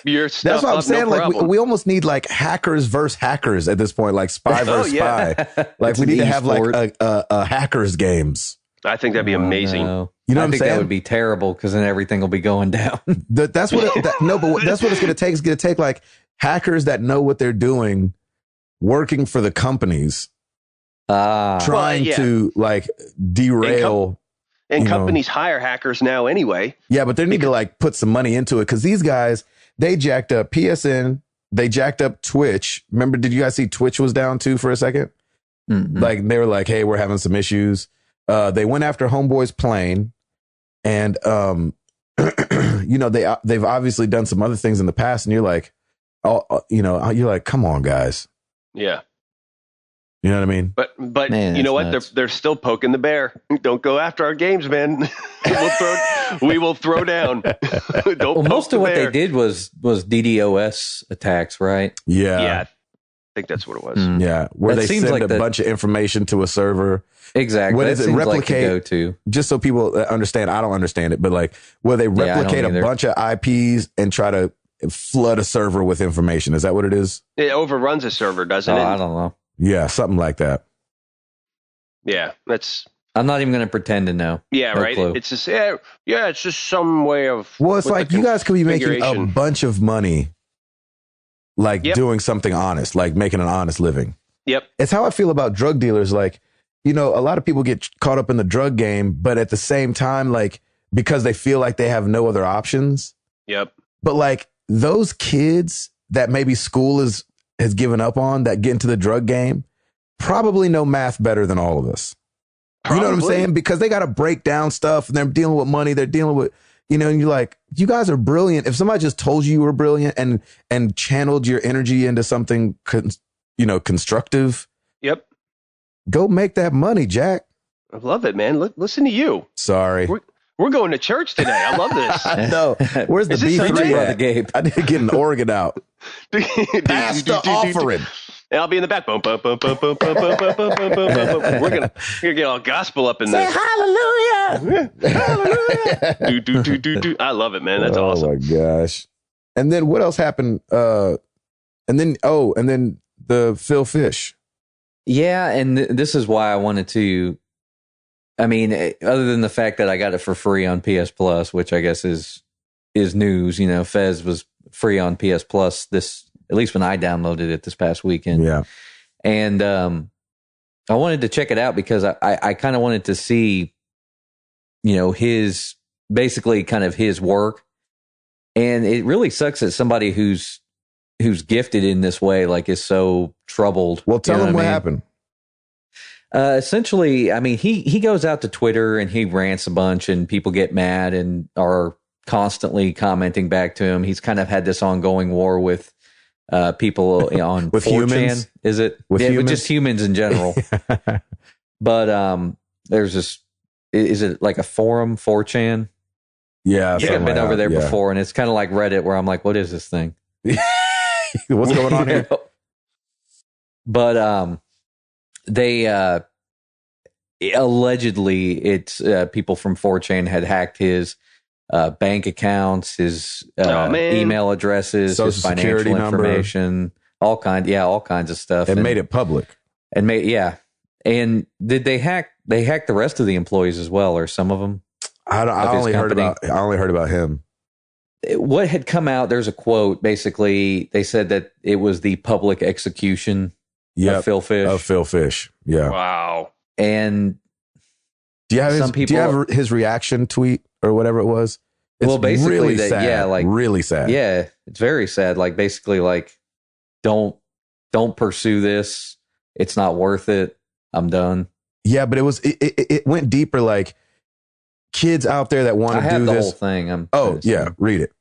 your stuff. That's what I'm saying. No like we almost need like hackers versus hackers at this point, like spy versus spy. Like we need to have like a hackers games. I think that'd be amazing. No. You know what I'm saying? That would be terrible because then everything will be going down. That's what it's going to take. It's going to take like hackers that know what they're doing, working for the companies, trying to like derail. And companies hire hackers now anyway. Yeah, but they need to like put some money into it because these guys, they jacked up PSN, they jacked up Twitch. Remember, did you guys see Twitch was down too for a second? Mm-hmm. Like they were like, hey, we're having some issues. They went after Homeboy's plane, and you know they've obviously done some other things in the past, and you're like, you're like, come on, guys. Yeah. You know what I mean? But man, you know what? They're still poking the bear. Don't go after our games, man. we will throw down. Don't most of what they did was DDoS attacks, right? Yeah. I think that's what it was. Yeah, where they send like a bunch of information to a server. Exactly. What is it? Replicate. Like to just so people understand. I don't understand it, but like where they replicate a bunch of IPs and try to flood a server with information. Is that what it is? It overruns a server, doesn't it? I don't know. Yeah, something like that. Yeah, that's. I'm not even going to pretend to know. Yeah, right. Clue. It's just it's just some way of. Well, it's like you guys could be making a bunch of money, like doing something honest, like making an honest living. Yep. It's how I feel about drug dealers. Like, you know, a lot of people get caught up in the drug game, but at the same time, like because they feel like they have no other options. Yep. But like those kids that maybe school has given up on that get into the drug game probably know math better than all of us. Probably. You know what I'm saying? Because they got to break down stuff and they're dealing with money. They're dealing with, you know, and you're like, you guys are brilliant. If somebody just told you were brilliant and channeled your energy into something, constructive. Yep. Go make that money, Jack. I love it, man. Listen to you. Sorry. We're going to church today. I love this. No, where's the B3 at? Gabe? I need to get an organ out. Pass the offering. And I'll be in the back. Boom, boom, boom, boom, boom, boom, boom, boom, boom, boom, boom, boom. We're gonna get all gospel up in there. Say hallelujah. Hallelujah. Do. I love it, man. That's awesome. Oh my gosh. And then what else happened? And then the Phil Fish. Yeah, and this is why I wanted to. I mean, other than the fact that I got it for free on PS Plus, which I guess is news. You know, Fez was free on PS Plus at least when I downloaded it this past weekend. Yeah, and I wanted to check it out because I kind of wanted to see, you know, his basically kind of his work, and it really sucks that somebody who's gifted in this way like is so troubled. Well, tell him what happened. Essentially, I mean, he goes out to Twitter and he rants a bunch and people get mad and are constantly commenting back to him. He's kind of had this ongoing war with people on with 4chan. Humans? Is it? With humans? With just humans in general. But there's this, is it like a forum, 4chan? Yeah. I've been over there before and it's kind of like Reddit where I'm like, what is this thing? What's going on here? But they allegedly it's people from 4chan had hacked his bank accounts, his email addresses, Social his financial information, all kinds of stuff, and made it public. And and did they hack the rest of the employees as well, or some of them? I only heard about him. What had come out, there's a quote, basically they said that it was the public execution of Phil Fish. Yeah. Wow. And do you have his reaction tweet or whatever it was? It's basically really sad. Really sad. Yeah, it's very sad. Like basically like don't pursue this. It's not worth it. I'm done. Yeah, but it went deeper, like kids out there that want to do this. I have the whole thing. Read it.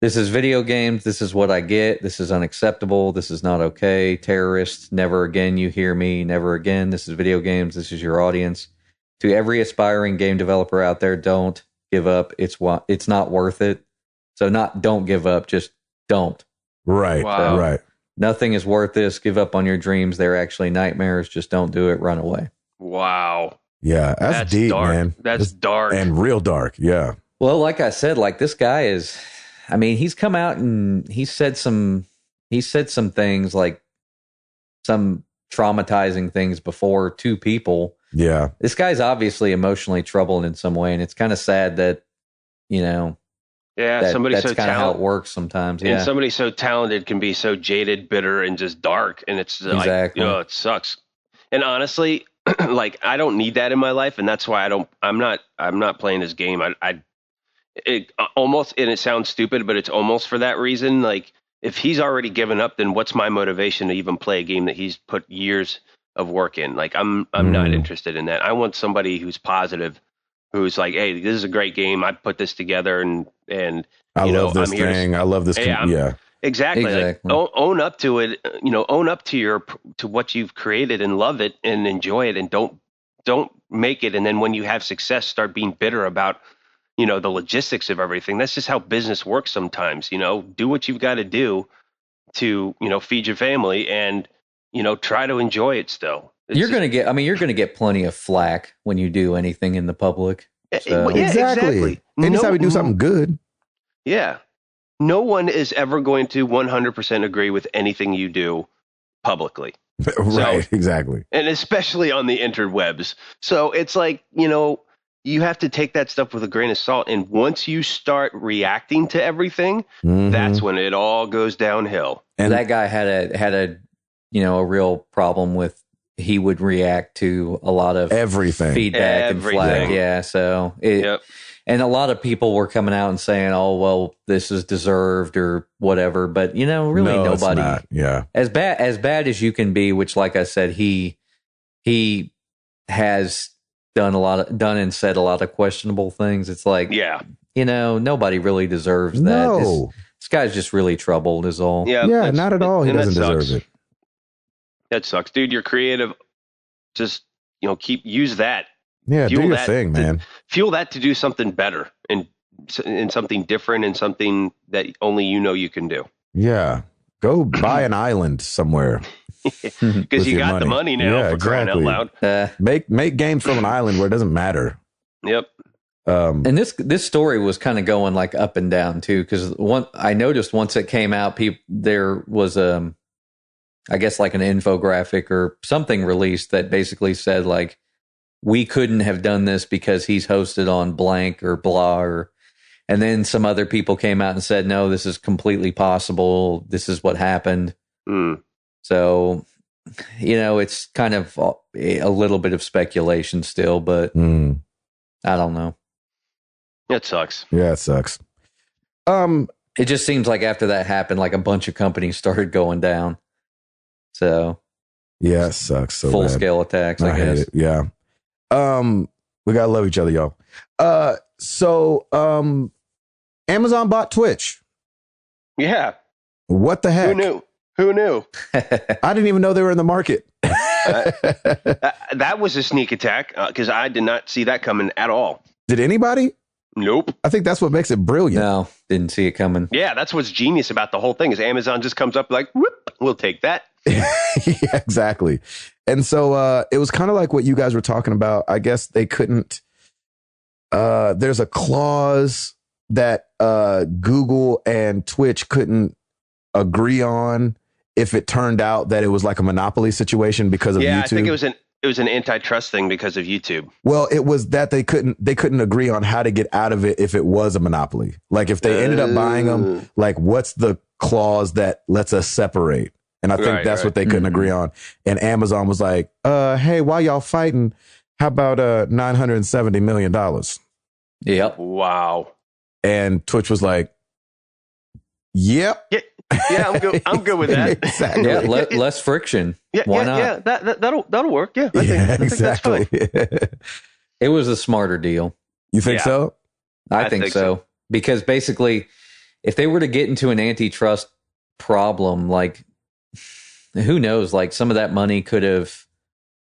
This is video games. This is what I get. This is unacceptable. This is not okay. Terrorists, never again. You hear me. Never again. This is video games. This is your audience. To every aspiring game developer out there, don't give up. It's not worth it. So don't give up. Just don't. Right. Wow. Right. Nothing is worth this. Give up on your dreams. They're actually nightmares. Just don't do it. Run away. Wow. Yeah, that's deep, dark. man. That's dark. And real dark, yeah. Well, like I said, like this guy is, I mean, he's come out and he said some things, like some traumatizing things before to people. Yeah. This guy's obviously emotionally troubled in some way, and it's kind of sad that, you know, somebody that's so kind of how it works sometimes. Yeah. And somebody so talented can be so jaded, bitter, and just dark. And it's exactly. It sucks. And honestly, like I don't need that in my life. And that's why I'm not playing this game. It almost, and it sounds stupid, but it's almost for that reason. Like if he's already given up, then what's my motivation to even play a game that he's put years of work in? Like I'm not interested in that. I want somebody who's positive, who's like, hey, this is a great game. I put this together and I love this thing. I love this. Yeah, exactly. Like, own up to it. Own up to what you've created and love it and enjoy it, and don't make it. And then when you have success, start being bitter about the logistics of everything. That's just how business works sometimes. Do what you've got to do to feed your family and try to enjoy it still. You're going to get plenty of flack when you do anything in the public. So. Yeah, exactly. Anytime we do something good. Yeah. No one is ever going to 100% agree with anything you do publicly. Right, exactly. And especially on the interwebs. So it's like, you have to take that stuff with a grain of salt. And once you start reacting to everything, that's when it all goes downhill. And that guy had a real problem with, he would react to a lot of everything, feedback and flag. Yeah. So and a lot of people were coming out and saying, oh, well, this is deserved or whatever. But, really nobody. It's not. Yeah. As bad as you can be, which, like I said, he has done and said a lot of questionable things. It's like, nobody really deserves that. No. This guy's just really troubled is all. Yeah, not at all. He doesn't deserve it. That sucks, dude. You're creative. Just, use that. Yeah, do your thing, man. Fuel that to do something better and something different and something that only you can do. Yeah. Go buy an island somewhere. Because you got the money now, for crying out loud. Make games from an island where it doesn't matter. Yep. And this story was kind of going like up and down too, because I noticed once it came out, there was I guess like an infographic or something released that basically said like, we couldn't have done this because he's hosted on blank or blah, and then some other people came out and said, no, this is completely possible. This is what happened. So, it's kind of a little bit of speculation still, but I don't know. It sucks. Yeah, it sucks. It just seems like after that happened, like a bunch of companies started going down. So, yeah, it sucks. So full scale attacks, I guess. Hate it. Yeah. We gotta love each other, y'all. So Amazon bought Twitch. Yeah. What the heck? Who knew? I didn't even know they were in the market. That was a sneak attack because I did not see that coming at all. Did anybody? Nope. I think that's what makes it brilliant. No, didn't see it coming. Yeah, that's what's genius about the whole thing is Amazon just comes up like, whoop, we'll take that. Yeah, exactly. And so it was kind of like what you guys were talking about. I guess they couldn't. There's a clause that Google and Twitch couldn't agree on if it turned out that it was like a monopoly situation because of YouTube. I think it was an antitrust thing because of YouTube. Well, it was that they couldn't agree on how to get out of it if it was a monopoly. Like if they ended up buying them, like what's the clause that lets us separate? And I think that's what they couldn't agree on. And Amazon was like, hey, while y'all fighting, how about $970 million? Yep. Wow. And Twitch was like, yep. Yeah, I'm good with that. Exactly. Yeah, less friction. Yeah, why not? Yeah, that'll work. Yeah, I think exactly. That's fine. It was a smarter deal. You think so? I think so. Because basically, if they were to get into an antitrust problem, like who knows, like some of that money could have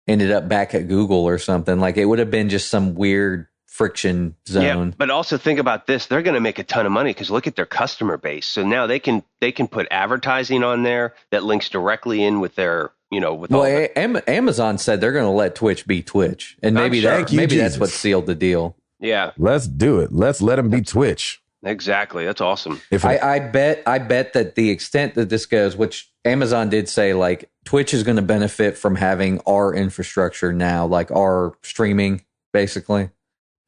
ended up back at Google or something. Like it would have been just some weird friction zone. Yeah, but also think about this. They're going to make a ton of money because look at their customer base. So now they can put advertising on there that links directly in with their, with Amazon said they're going to let Twitch be Twitch. And maybe that's what sealed the deal. Yeah. Let's do it. Let's let them be Twitch. Exactly. That's awesome. I bet that the extent that this goes, which Amazon did say, like, Twitch is going to benefit from having our infrastructure now, like our streaming, basically.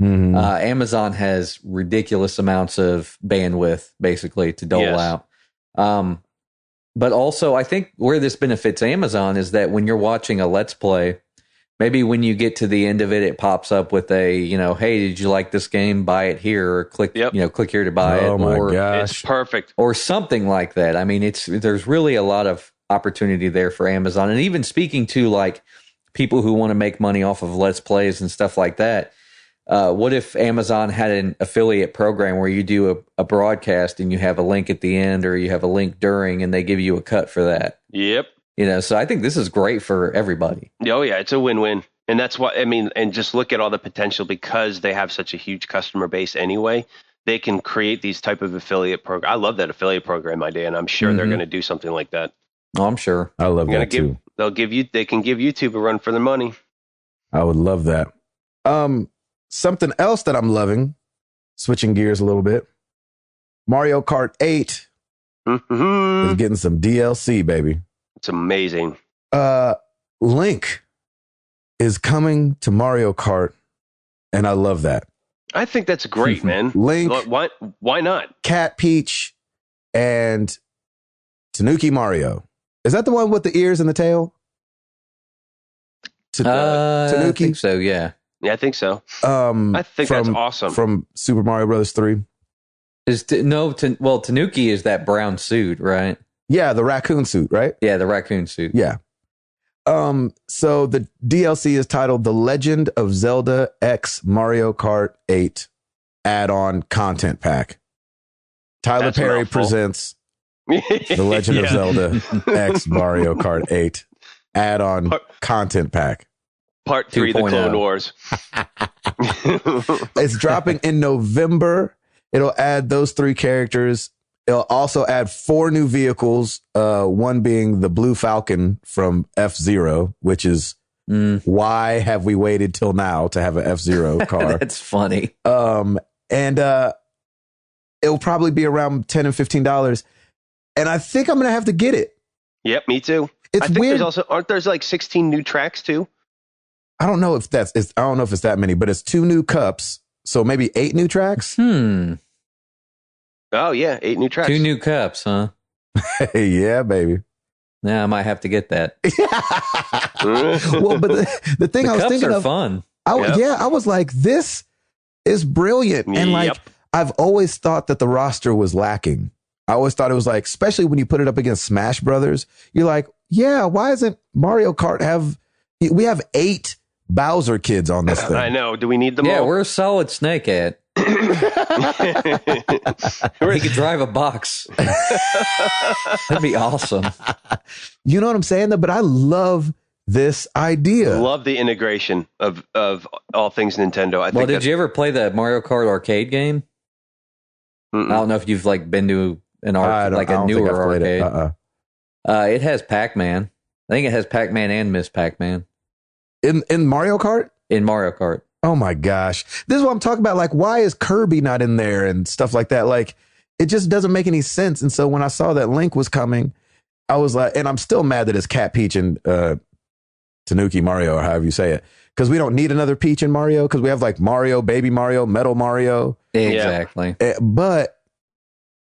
Mm-hmm. Amazon has ridiculous amounts of bandwidth, basically, to dole out. But also, I think where this benefits Amazon is that when you're watching a Let's Play, maybe when you get to the end of it, it pops up with a, hey, did you like this game? Buy it here, or click here to buy it. Oh my gosh, it's perfect, or something like that. I mean, there's really a lot of opportunity there for Amazon, and even speaking to like people who want to make money off of Let's Plays and stuff like that. What if Amazon had an affiliate program where you do a broadcast and you have a link at the end, or you have a link during, and they give you a cut for that? Yep. So I think this is great for everybody. Oh, yeah, it's a win-win. And that's what, and just look at all the potential because they have such a huge customer base anyway. They can create these type of affiliate program. I love that affiliate program idea, and I'm sure they're going to do something like that. Oh, I'm sure. I love that too. They can give YouTube a run for their money. I would love that. Something else that I'm loving, switching gears a little bit, Mario Kart 8 is getting some DLC, baby. It's amazing. Link is coming to Mario Kart, and I love that. I think that's great, man. Link. Why not? Cat Peach and Tanuki Mario. Is that the one with the ears and the tail? Tanuki? I think so, yeah. Yeah, I think so. I think that's awesome. From Super Mario Brothers 3. Tanuki is that brown suit, right? Yeah, the raccoon suit, right? Yeah, the raccoon suit. Yeah. So the DLC is titled The Legend of Zelda X Mario Kart 8 Add-on Content Pack. Tyler Perry presents The Legend of Zelda X Mario Kart 8 Add-on Content Pack. Part 3, 2.0. The Clone Wars. It's dropping in November. It'll add those 3 characters. It'll also add 4 new vehicles, one being the Blue Falcon from F-Zero, which is why have we waited till now to have an F-Zero car? That's funny. And it'll probably be around $10 and $15. And I think I'm going to have to get it. Yep, me too. It's weird. Aren't there like 16 new tracks too? I don't know if it's that many, but it's 2 new cups. So maybe 8 new tracks. Oh yeah, 8 new tracks. 2 new cups, huh? Yeah, baby. Yeah, I might have to get that. Well, but the thing I was thinking are of, fun. I was like, this is brilliant, and like I've always thought that the roster was lacking. I always thought it was like, especially when you put it up against Smash Brothers, you're like, yeah, why isn't Mario Kart we have 8 Bowser kids on this thing. I know. Do we need them all? Yeah, we're a solid snake at. He could drive a box. That'd be awesome. You know what I'm saying, though? But I love this idea. Love the integration of all things Nintendo. Did you ever play the Mario Kart arcade game? I don't know if you've like been to an arcade, a newer arcade. It has Pac-Man. I think it has Pac-Man and Miss Pac-Man. In Mario Kart? In Mario Kart. Oh my gosh. This is what I'm talking about. Like, why is Kirby not in there and stuff like that? Like, it just doesn't make any sense. And so when I saw that Link was coming, I was like, and I'm still mad that it's Cat Peach and Tanuki Mario, or however you say it. Because we don't need another Peach in Mario, because we have like Mario, Baby Mario, Metal Mario. Exactly. But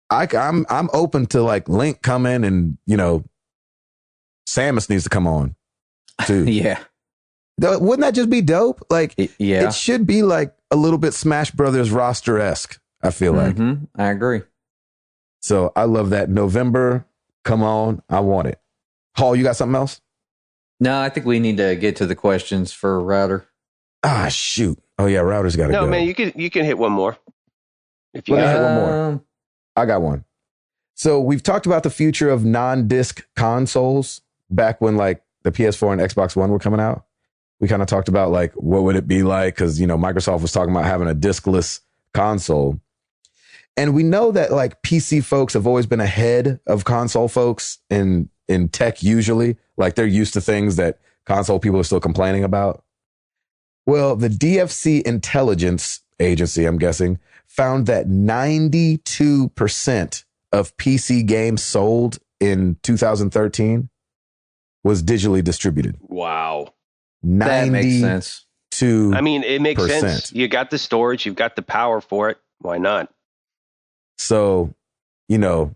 I'm open to like Link coming, and Samus needs to come on too. Yeah. Wouldn't that just be dope? Like, yeah. It should be like a little bit Smash Brothers roster-esque, I feel like. I agree. So I love that. November, come on. I want it. Hall, you got something else? No, I think we need to get to the questions for Router. Ah, shoot. Oh, yeah, Router's got to go. No, man, you can hit one more. If you hit one more. I got one. So we've talked about the future of non-disc consoles back when like the PS4 and Xbox One were coming out. we kind of talked about like, what would it be like? Because, Microsoft was talking about having a diskless console. And we know that like PC folks have always been ahead of console folks in tech usually. Like they're used to things that console people are still complaining about. Well, the DFC Intelligence Agency, I'm guessing, found that 92% of PC games sold in 2013 was digitally distributed. Wow. That makes sense. I mean, it makes sense. You got the storage, you've got the power for it. Why not? So, yeah,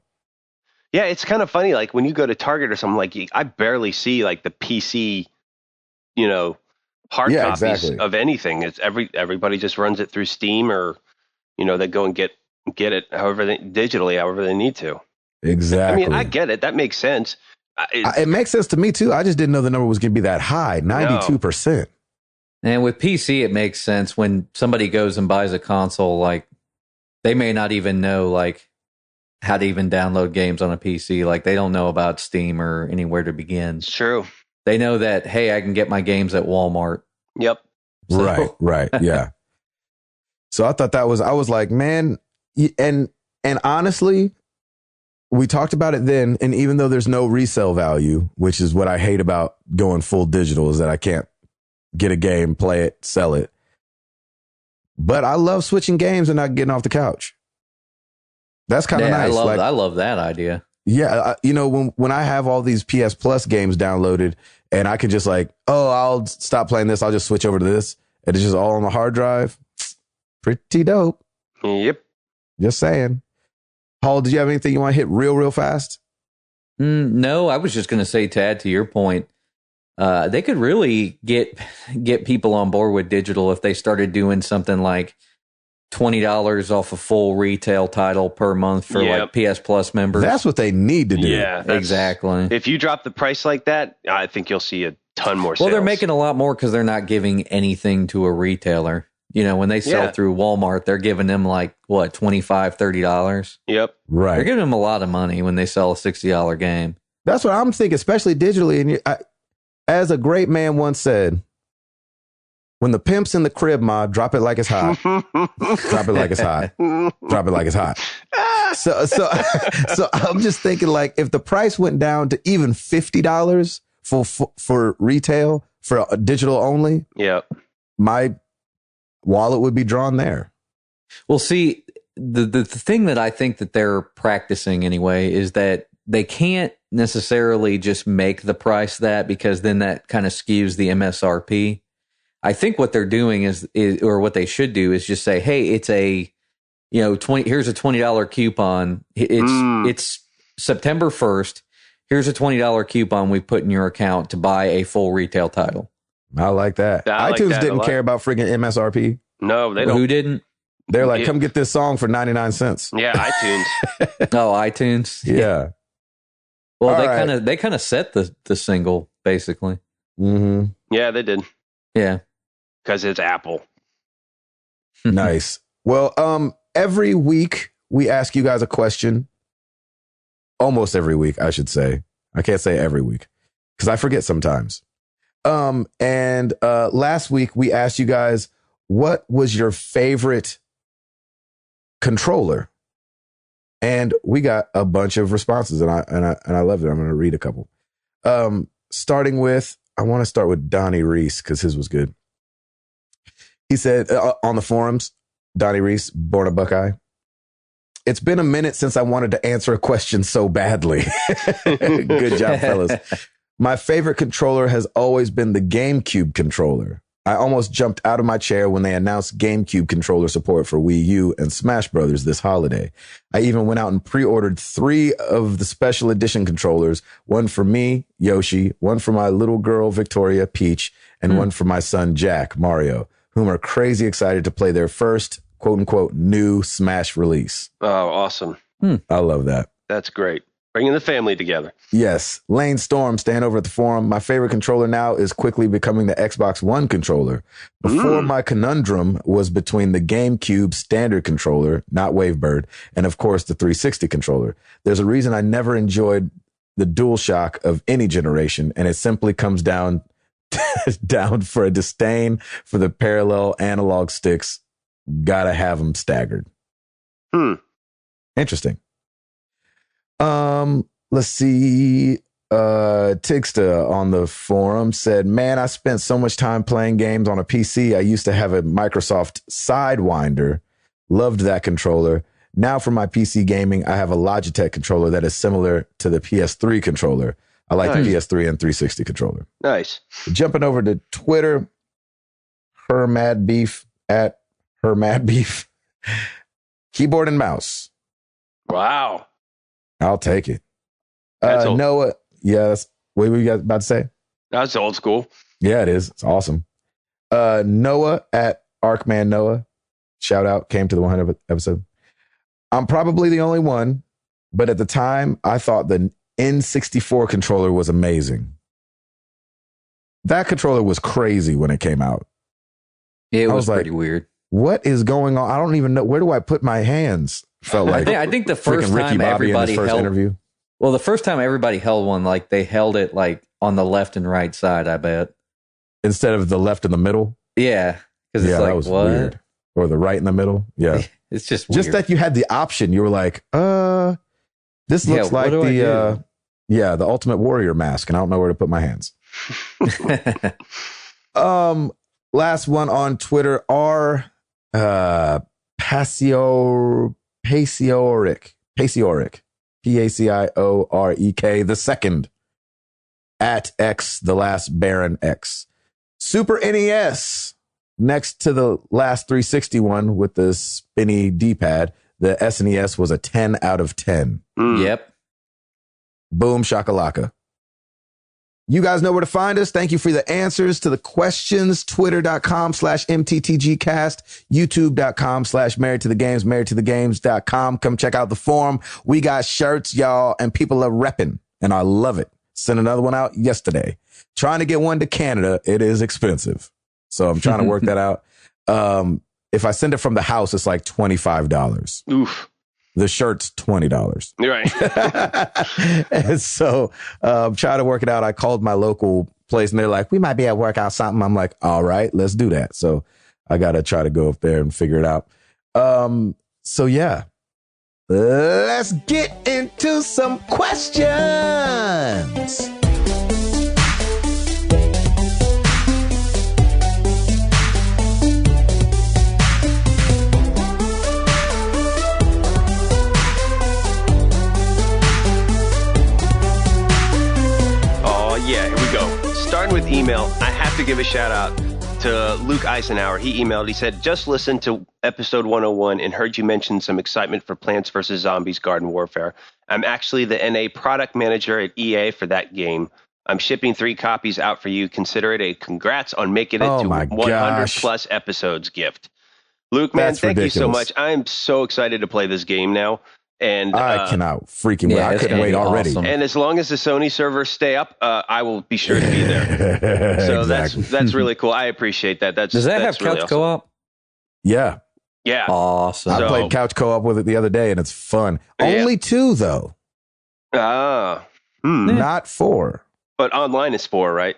it's kind of funny. Like when you go to Target or something, like I barely see like the PC, hard copies of anything. It's everybody just runs it through Steam or, they go and get it digitally, however they need to. Exactly. I mean, I get it. That makes sense. It makes sense to me too. I just didn't know the number was going to be that high, 92%. No. And with PC, it makes sense when somebody goes and buys a console, like they may not even know like how to even download games on a PC. Like they don't know about Steam or anywhere to begin. It's true. They know that, hey, I can get my games at Walmart. Yep. So. Right. Yeah. So I thought I was like, man, and honestly, we talked about it then. And even though there's no resale value, which is what I hate about going full digital, is that I can't get a game, play it, sell it. But I love switching games and not getting off the couch. That's kind of nice. I love that idea. Yeah. When I have all these PS Plus games downloaded and I can just like, I'll stop playing this. I'll just switch over to this. And it's just all on the hard drive. Pretty dope. Yep. Just saying. Paul, did you have anything you want to hit real fast? No, I was just going to say, to add to your point, they could really get people on board with digital if they started doing something like $20 off a full retail title per month for like PS Plus members. That's what they need to do. Yeah, exactly. If you drop the price like that, I think you'll see a ton more sales. Well, they're making a lot more because they're not giving anything to a retailer. When they sell through Walmart, they're giving them like, what, $25, $30? Yep. Right. They're giving them a lot of money when they sell a $60 game. That's what I'm thinking, especially digitally. And as a great man once said, when the pimp's in the crib, ma, drop it like it's hot. Drop it like it's hot. Drop it like it's hot. So I'm just thinking, like, if the price went down to even $50 for retail, for digital only, my wallet would be drawn there. Well, see, the thing that I think that they're practicing anyway is that they can't necessarily just make the price that, because then that kind of skews the MSRP. I think what they're doing is or what they should do is just say, hey, it's a, here's a $20 coupon. It's September 1st. Here's a $20 coupon we put in your account to buy a full retail title. I like that. iTunes didn't care about freaking MSRP. No, they don't. Who didn't? They're like, come get this song for 99 cents. Yeah, iTunes. iTunes. Yeah. Well, they kind of set the single basically. Mm-hmm. Yeah, they did. Yeah. Because it's Apple. Nice. Well, every week we ask you guys a question. Almost every week, I should say. I can't say every week because I forget sometimes. And last week we asked you guys, what was your favorite controller? And we got a bunch of responses, and I loved it. I'm going to read a couple. Starting with, I want to start with Donnie Reese because his was good. He said on the forums, Donnie Reese, born a Buckeye. It's been a minute since I wanted to answer a question so badly. Good job, fellas. My favorite controller has always been the GameCube controller. I almost jumped out of my chair when they announced GameCube controller support for Wii U and Smash Brothers this holiday. I even went out and pre-ordered 3 of the special edition controllers, one for me, Yoshi, one for my little girl, Victoria, Peach, and one for my son, Jack, Mario, whom are crazy excited to play their first, quote unquote, new Smash release. Oh, awesome. I love that. That's great. Bringing the family together. Yes. Lane Storm, staying over at the forum. My favorite controller now is quickly becoming the Xbox One controller. Before, my conundrum was between the GameCube standard controller, not Wavebird, and of course the 360 controller. There's a reason I never enjoyed the DualShock of any generation, and it simply comes down down for a disdain for the parallel analog sticks. Gotta have them staggered. Interesting. Let's see. Tigsta on the forum said, man, I spent so much time playing games on a PC. I used to have a Microsoft Sidewinder. Loved that controller. Now for my PC gaming, I have a Logitech controller that is similar to the PS3 controller. I like the PS3 and 360 controller. Nice. Jumping over to Twitter, @HerMadBeef. Keyboard and mouse. Wow. I'll take it. That's Noah. Yes. What were you guys about to say? That's old school. Yeah, it is. It's awesome. Noah @ArcmanNoah. Shout out. Came to the 100th episode. I'm probably the only one, but at the time, I thought the N64 controller was amazing. That controller was crazy when it came out. Yeah, it was pretty weird. What is going on? I don't even know. Where do I put my hands? Felt like I think the first time everybody held interview. Well, the first time everybody held one, like they held it like on the left and right side, I bet. Instead of the left and the middle? Yeah. Because it's like, that was what? Weird. Or the right in the middle? Yeah. It's just weird. Just that you had the option. You were like, this looks like the Ultimate Warrior mask, and I don't know where to put my hands. Last one on Twitter, Pacioric, Paciorek, the second, @X, the last Baron X. Super NES, next to the last 360 one with the spinny D-pad, the SNES was a 10 out of 10. Yep. Boom shakalaka. You guys know where to find us. Thank you for the answers to the questions. Twitter.com/MTTGcast, YouTube.com/marriedtothegames, marriedtothegames.com. Come check out the forum. We got shirts, y'all, and people are repping, and I love it. Sent another one out yesterday. Trying to get one to Canada. It is expensive. So I'm trying to work that out. If I send it from the house, it's like $25. Oof. The shirt's $20. You're right. And so I'm trying to work it out. I called my local place and they're like, we might be able to work out something. I'm like, all right, let's do that. So I got to try to go up there and figure it out. So yeah, let's get into some questions. Yeah, here we go. Starting with email, I have to give a shout out to Luke Eisenhower. He emailed, he said, just listened to episode 101 and heard you mention some excitement for Plants vs. Zombies Garden Warfare. I'm actually the NA product manager at EA for that game. I'm shipping 3 copies out for you. Consider it a congrats on making it to 100 plus episodes gift. Luke, man, thank you so much. I'm so excited to play this game now. And I cannot freaking wait. I couldn't wait already. Awesome. And as long as the Sony servers stay up, I will be sure to be there. So exactly. that's really cool. I appreciate that. Does that have really couch awesome. Co-op? Yeah. Yeah. Awesome. I played couch co-op with it the other day and it's fun. Only 2 though. Not 4. But online is 4, right?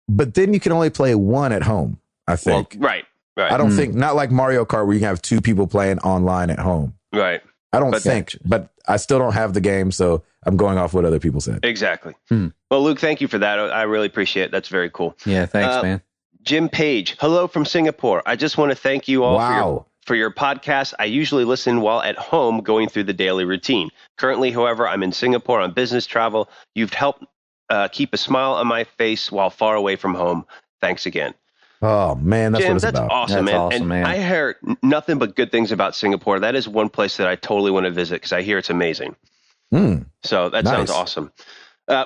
But then you can only play 1 at home, I think. Well, right. I don't think, not like Mario Kart where you can have 2 people playing online at home. Right. I don't think, but I still don't have the game, so I'm going off what other people said. Exactly. Well, Luke, thank you for that. I really appreciate it. That's very cool. Yeah, thanks, man. Jim Page, hello from Singapore. I just want to thank you all for your podcast. I usually listen while at home going through the daily routine. Currently, however, I'm in Singapore on business travel. You've helped keep a smile on my face while far away from home. Thanks again. Oh, man, that's Jim, what it's that's about. Awesome, that's man. Awesome, and man. I heard nothing but good things about Singapore. That is one place that I totally want to visit because I hear it's amazing. So that sounds awesome.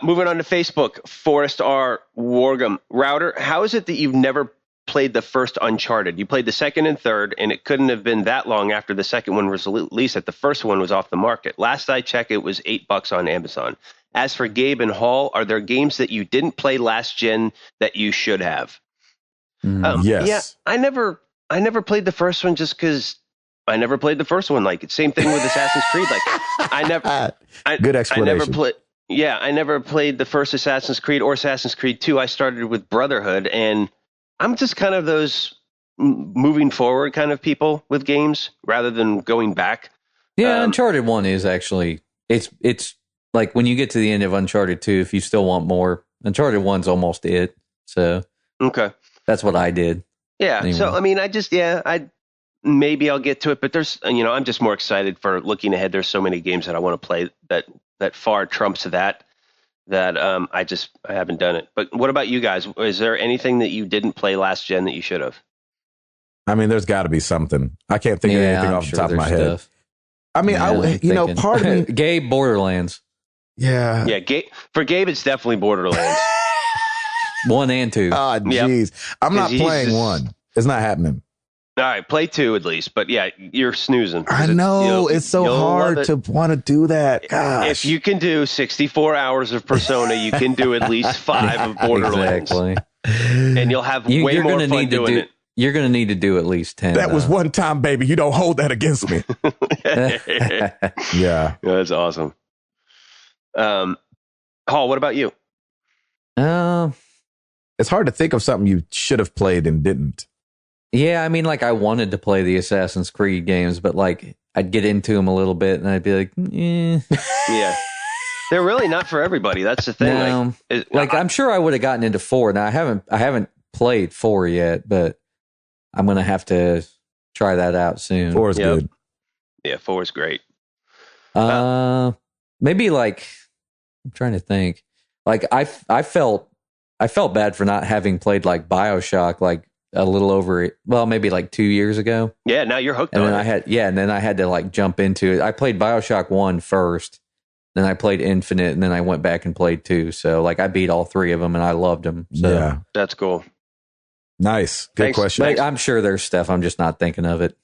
Moving on to Facebook, Forrest R. Wargum. Router, how is it that you've never played the first Uncharted? You played the second and third, and it couldn't have been that long after the second one was released that the first one was off the market. Last I checked, it was $8 on Amazon. As for Gabe and Hall, are there games that you didn't play last gen that you should have? Yes. Yeah, I never played the first one just because I never played the first one. Like, same thing with Assassin's Creed. Like, I never. Good explanation. Yeah, I never played the first Assassin's Creed or Assassin's Creed 2. I started with Brotherhood, and I'm just kind of those moving forward kind of people with games rather than going back. Yeah, Uncharted 1 is actually, it's like when you get to the end of Uncharted 2, if you still want more, Uncharted 1's almost it. So okay, that's what I did. Yeah, anyway. So I mean, maybe I'll get to it, but there's, I'm just more excited for looking ahead. There's so many games that I want to play that far trumps that I haven't done it. But what about you guys? Is there anything that you didn't play last gen that you should have? I mean, there's got to be something. I can't think of anything off the top of my head. I mean, part of me, Gabe, Borderlands. Yeah. Yeah, for Gabe, it's definitely Borderlands. 1 and 2. Oh, jeez. Yep. I'm not playing 1. It's not happening. All right, play 2 at least. But yeah, you're snoozing. I know. It's so hard to want to do that. Gosh. If you can do 64 hours of Persona, you can do at least 5 of Borderlands. Exactly. And you'll have way more fun doing it. You're going to need to do at least 10. That was one time, baby. You don't hold that against me. Yeah. That's awesome. Hall, what about you? It's hard to think of something you should have played and didn't. Yeah, I mean, like I wanted to play the Assassin's Creed games, but like I'd get into them a little bit and I'd be like, Yeah. They're really not for everybody. That's the thing. No, I'm sure I would have gotten into 4. Now I haven't played 4 yet, but I'm going to have to try that out soon. 4 is good. Yeah, 4 is great. Maybe like, I'm trying to think. Like I felt bad for not having played like BioShock like a little over, maybe like 2 years ago. Yeah, now you're hooked and on then it. And then I had to like jump into it. I played BioShock 1 first, then I played Infinite, and then I went back and played 2. So like I beat all 3 of them and I loved them. So yeah. That's cool. Nice. Good question. Like, I'm sure there's stuff. I'm just not thinking of it.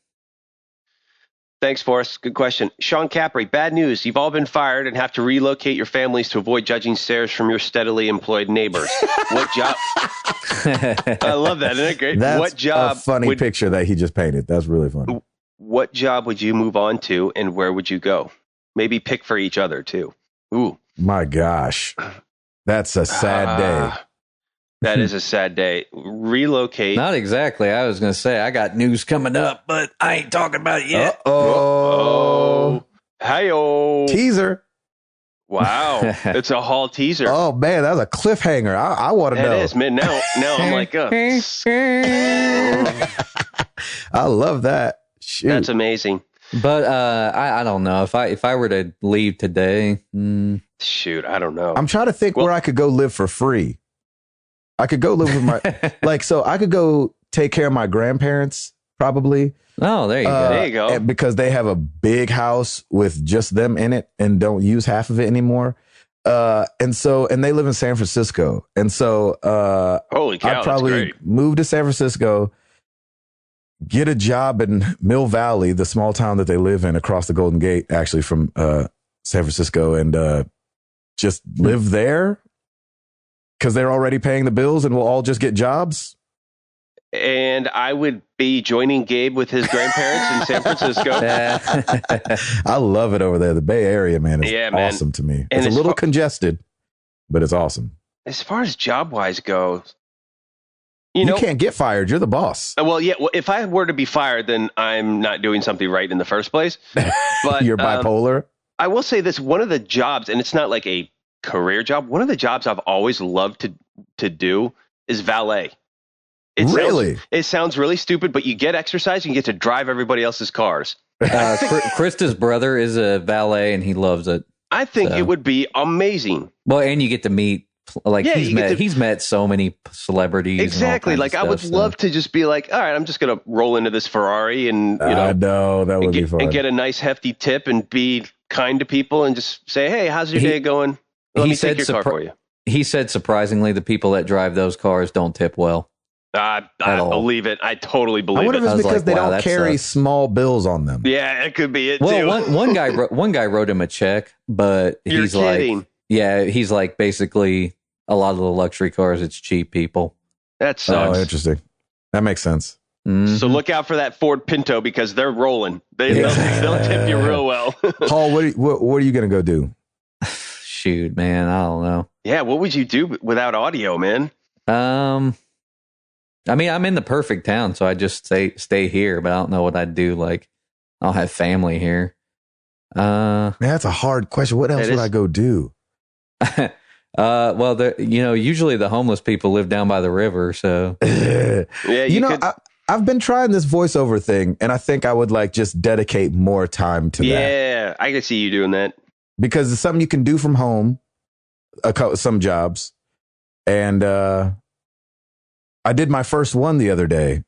Thanks, Forrest. Good question. Sean Capri, bad news. You've all been fired and have to relocate your families to avoid judging stares from your steadily employed neighbors. What job? I love that. Isn't that great? That's what job? A funny picture that he just painted. That's really funny. What job would you move on to and where would you go? Maybe pick for each other, too. Ooh. My gosh. That's a sad day. That is a sad day. Relocate. Not exactly. I was going to say, I got news coming up, but I ain't talking about it yet. Uh-oh. Hi-oh. Teaser. Wow. It's a Hall teaser. Oh, man, that was a cliffhanger. I want to know. It is, man. Now I'm like, I love that. Shoot. That's amazing. But I don't know. If I were to leave today. Shoot, I don't know. I'm trying to think where I could go live for free. I could go live with my, so I could go take care of my grandparents, probably. Oh, there you go. There you go. Because they have a big house with just them in it and don't use half of it anymore. And they live in San Francisco. And so holy cow, I'd probably move to San Francisco, get a job in Mill Valley, the small town that they live in across the Golden Gate, actually from San Francisco, and just live there. Because they're already paying the bills and we'll all just get jobs. And I would be joining Gabe with his grandparents in San Francisco. I love it over there. The Bay Area, man, is awesome to me. And it's a little congested, but it's awesome. As far as job-wise goes, you can't get fired. You're the boss. Well, yeah. Well, if I were to be fired, then I'm not doing something right in the first place. But you're bipolar. I will say this, one of the jobs, and it's not like a career job, one of the jobs I've always loved to do is valet. It sounds really stupid, but you get exercise and you get to drive everybody else's cars. Krista's brother is a valet and he loves it. I think it would be amazing. Well, and you get to meet, like, he's met so many celebrities. Exactly. Like, I would love to just be like, all right, I'm just going to roll into this Ferrari and, I know that would be fun. And get a nice hefty tip and be kind to people and just say, hey, how's your day going? Let me take your car for you. He said, surprisingly, the people that drive those cars don't tip well. I believe it. I totally believe it. I wonder if it's because they don't carry small bills on them. Yeah, it could be it too. Well, one guy wrote him a check, but he's like, he's like, basically a lot of the luxury cars, it's cheap people. That sucks. Oh, interesting. That makes sense. Mm-hmm. So look out for that Ford Pinto because they're rolling. They'll tip you real well. Paul, what are you going to go do? shoot, man, I don't know. Yeah, what would you do without audio, man? I mean, I'm in the perfect town, so I just stay here, but I don't know what I'd do. Like, I don't have family here. Man, that's a hard question. What else would I go do? Well, usually the homeless people live down by the river, so yeah, I've been trying this voiceover thing, and I think I would like just dedicate more time to that. Yeah, I can see you doing that because it's something you can do from home. Some jobs, and I did my first one the other day,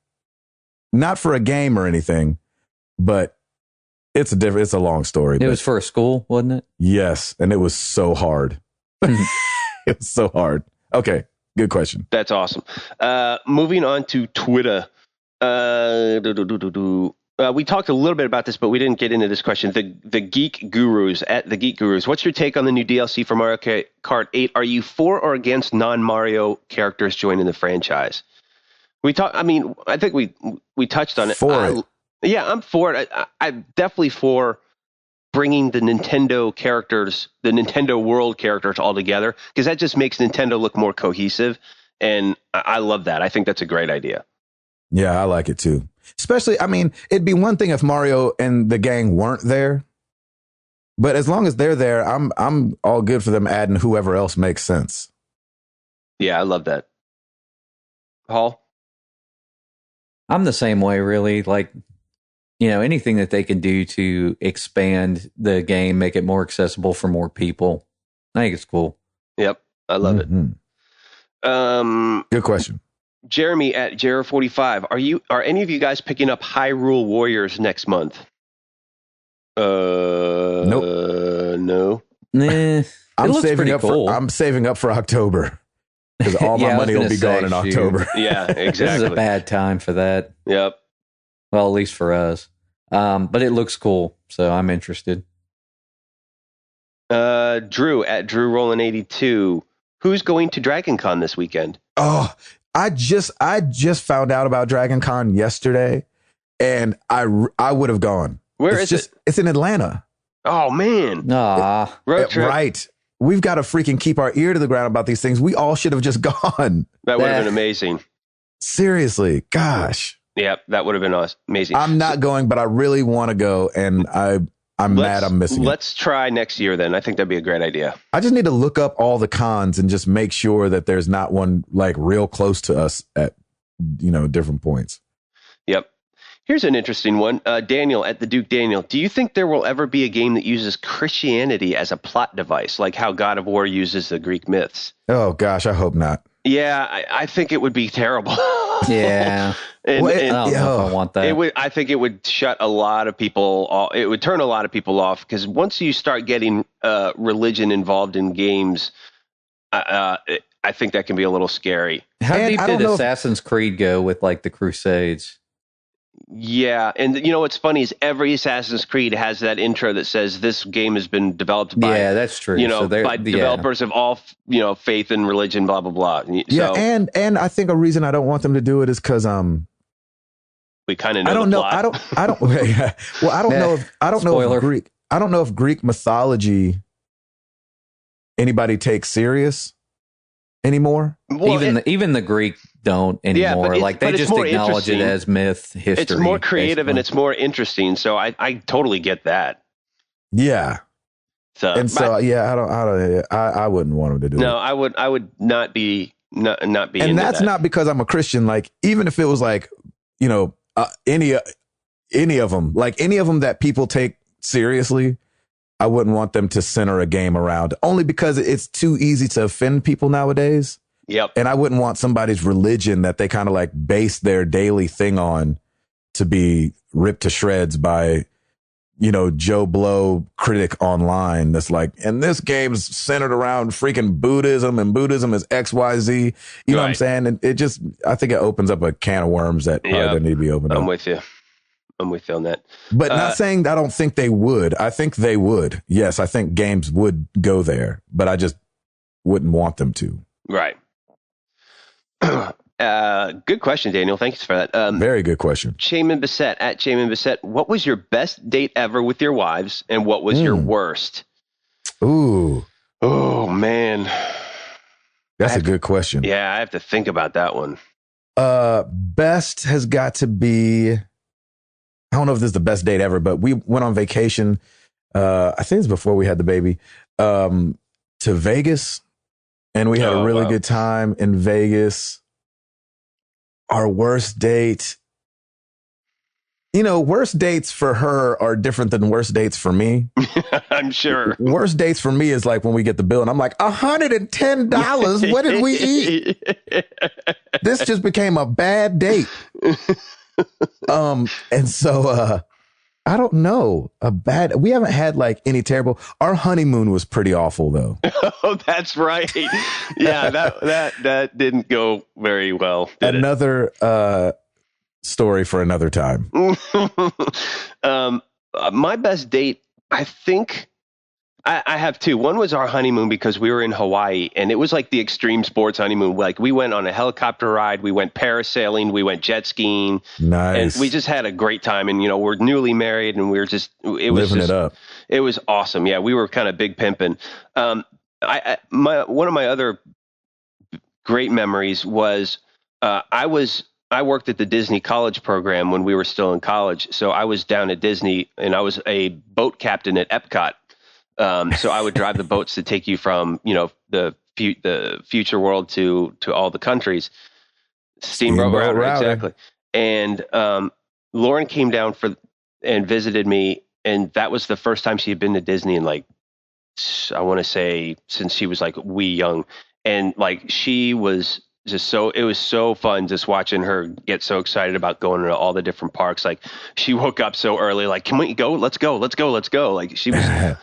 not for a game or anything, but it's a long story. It was for a school, wasn't it? Yes, and it was so hard. It was so hard. Okay, good question. That's awesome. Moving on to Twitter. We talked a little bit about this, but we didn't get into this question. The Geek Gurus at the Geek Gurus. What's your take on the new DLC for Mario Kart 8? Are you for or against non-Mario characters joining the franchise? I think we touched on it. For it. Yeah, I'm for it. I'm definitely for bringing the Nintendo characters, the Nintendo World characters all together, because that just makes Nintendo look more cohesive. And I love that. I think that's a great idea. Yeah, I like it too. Especially, I mean, it'd be one thing if Mario and the gang weren't there, but as long as they're there, I'm all good for them adding whoever else makes sense. Yeah, I love that. Hall? I'm the same way, really. Like, anything that they can do to expand the game, make it more accessible for more people, I think it's cool. Yep, I love it. Good question. Jeremy at Jero45, are any of you guys picking up Hyrule Warriors next month? Nope. No. Nah, I'm saving up for October because all my money will be gone in October. Yeah, exactly. This is a bad time for that. Yep. Well, at least for us. But it looks cool, so I'm interested. Drew at DrewRolling82. Who's going to Dragon Con this weekend? Oh, I just found out about Dragon Con yesterday, and I would have gone. Where is it? It's in Atlanta. Oh man, road trip. Right. We've got to freaking keep our ear to the ground about these things. We all should have just gone. That would have been amazing. Seriously, gosh. Yeah, that would have been amazing. I'm not going, but I really want to go, and I'm mad I'm missing it. Let's try next year then. I think that'd be a great idea. I just need to look up all the cons and just make sure that there's not one like real close to us at, different points. Yep. Here's an interesting one. Daniel at the Duke Daniel. Do you think there will ever be a game that uses Christianity as a plot device, like how God of War uses the Greek myths? Oh, gosh, I hope not. Yeah, I think it would be terrible. Yeah. I don't know if I want that. I think it would shut a lot of people off. It would turn a lot of people off because once you start getting religion involved in games, I think that can be a little scary. How deep did Assassin's Creed go with like the Crusades? Yeah, and what's funny is every Assassin's Creed has that intro that says this game has been developed by that's true. By developers of all faith and religion, blah blah blah. Yeah, and I think a reason I don't want them to do it is because we kind of know. I don't know. Plot. I don't. Well, I don't know if I don't know if Greek mythology anybody takes serious anymore. Well, even the Greek don't anymore. They just acknowledge it as myth history. It's more creative and it's more interesting. So I totally get that. Yeah. I wouldn't want them to do it. No, I would not be not be. And that's not because I'm a Christian. Like even if it was like any of them, like any of them that people take seriously, I wouldn't want them to center a game around, only because it's too easy to offend people nowadays. Yep. And I wouldn't want somebody's religion that they kind of like base their daily thing on to be ripped to shreds by, Joe Blow critic online. That's like, and this game's centered around freaking Buddhism and Buddhism is XYZ. You know what I'm saying? And I think it opens up a can of worms that probably doesn't need to be opened up. I'm with you on that. But not saying I don't think they would. I think they would. Yes, I think games would go there, but I just wouldn't want them to. Right. Good question, Daniel. Thanks for that. Very good question. Shaman Bissett at Shaman Bissett. What was your best date ever with your wives, and what was your worst? Ooh. Oh, man. That's a good question. Yeah, I have to think about that one. Best has got to be, I don't know if this is the best date ever, but we went on vacation. I think it's before we had the baby, to Vegas. And we had a really good time in Vegas. Our worst date, worst dates for her are different than worst dates for me. I'm sure. Worst dates for me is like when we get the bill and I'm like, $110. What did we eat? This just became a bad date. And so I don't know. We haven't had like any terrible. Our honeymoon was pretty awful though. Oh, that's right. Yeah, that didn't go very well. Another story for another time. My best date, I think I have two. One was our honeymoon because we were in Hawaii and it was like the extreme sports honeymoon. Like we went on a helicopter ride, we went parasailing, we went jet skiing. Nice. And we just had a great time. And, we're newly married and we were just, living it up. It was awesome. Yeah. We were kind of big pimping. One of my other great memories was, I worked at the Disney college program when we were still in college. So I was down at Disney and I was a boat captain at Epcot. So I would drive the boats to take you from, the future world to all the countries. Steamboat Router, exactly. And Lauren came down and visited me. And that was the first time she had been to Disney in like, I want to say since she was like wee young. And like she was just it was so fun just watching her get so excited about going to all the different parks. Like she woke up so early, like, can we go? Let's go. Like she was,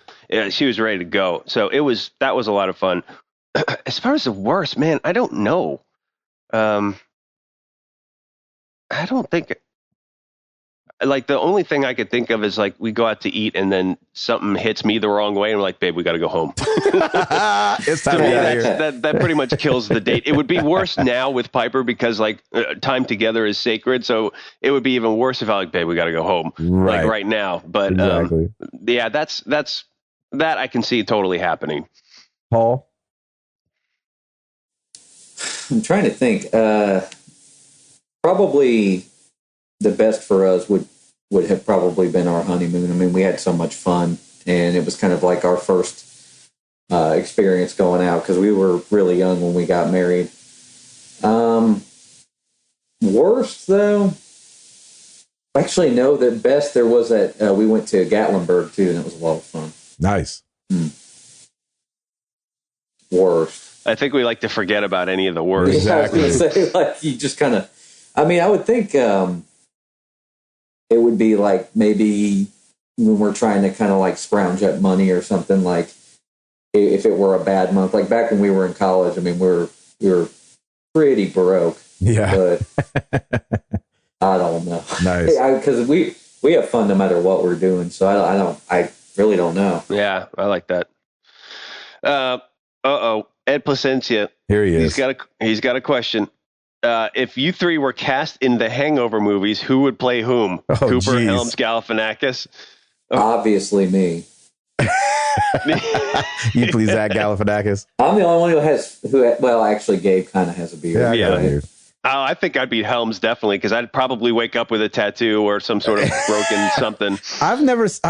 she was ready to go. So that was a lot of fun. As far as the worst, man, I don't know. I don't think like the only thing I could think of is like we go out to eat and then something hits me the wrong way and I'm like, babe, we got to go home. It's time to get out of here. That pretty much kills the date. It would be worse now with Piper because like time together is sacred. So it would be even worse if I like, babe, we got to go home like right now. But exactly. Yeah, that's that I can see totally happening. Paul? I'm trying to think. Probably the best for us would have probably been our honeymoon. I mean, we had so much fun, and it was kind of like our first experience going out because we were really young when we got married. Worst, though? Actually, no, the best there was that we went to Gatlinburg, too, and it was a lot of fun. Nice. Worst. I think we like to forget about any of the worst. Exactly. I was going to say, like, you just kind of... I mean, I would think it would be like maybe when we're trying to kind of like scrounge up money or something, like if it were a bad month, like back when we were in college. I mean, we were pretty broke. Yeah. But I don't know. Nice. Because we have fun no matter what we're doing. So I really don't know. Yeah, I like that. Ed Placencia. Here he is. He's got a question. If you three were cast in the Hangover movies, who would play whom? Cooper, geez. Helms, Galifianakis? Obviously me. You please, Zach Galifianakis. I'm the only one actually Gabe kind of has a beard. Yeah. I think I'd be Helms definitely because I'd probably wake up with a tattoo or some sort of broken something. I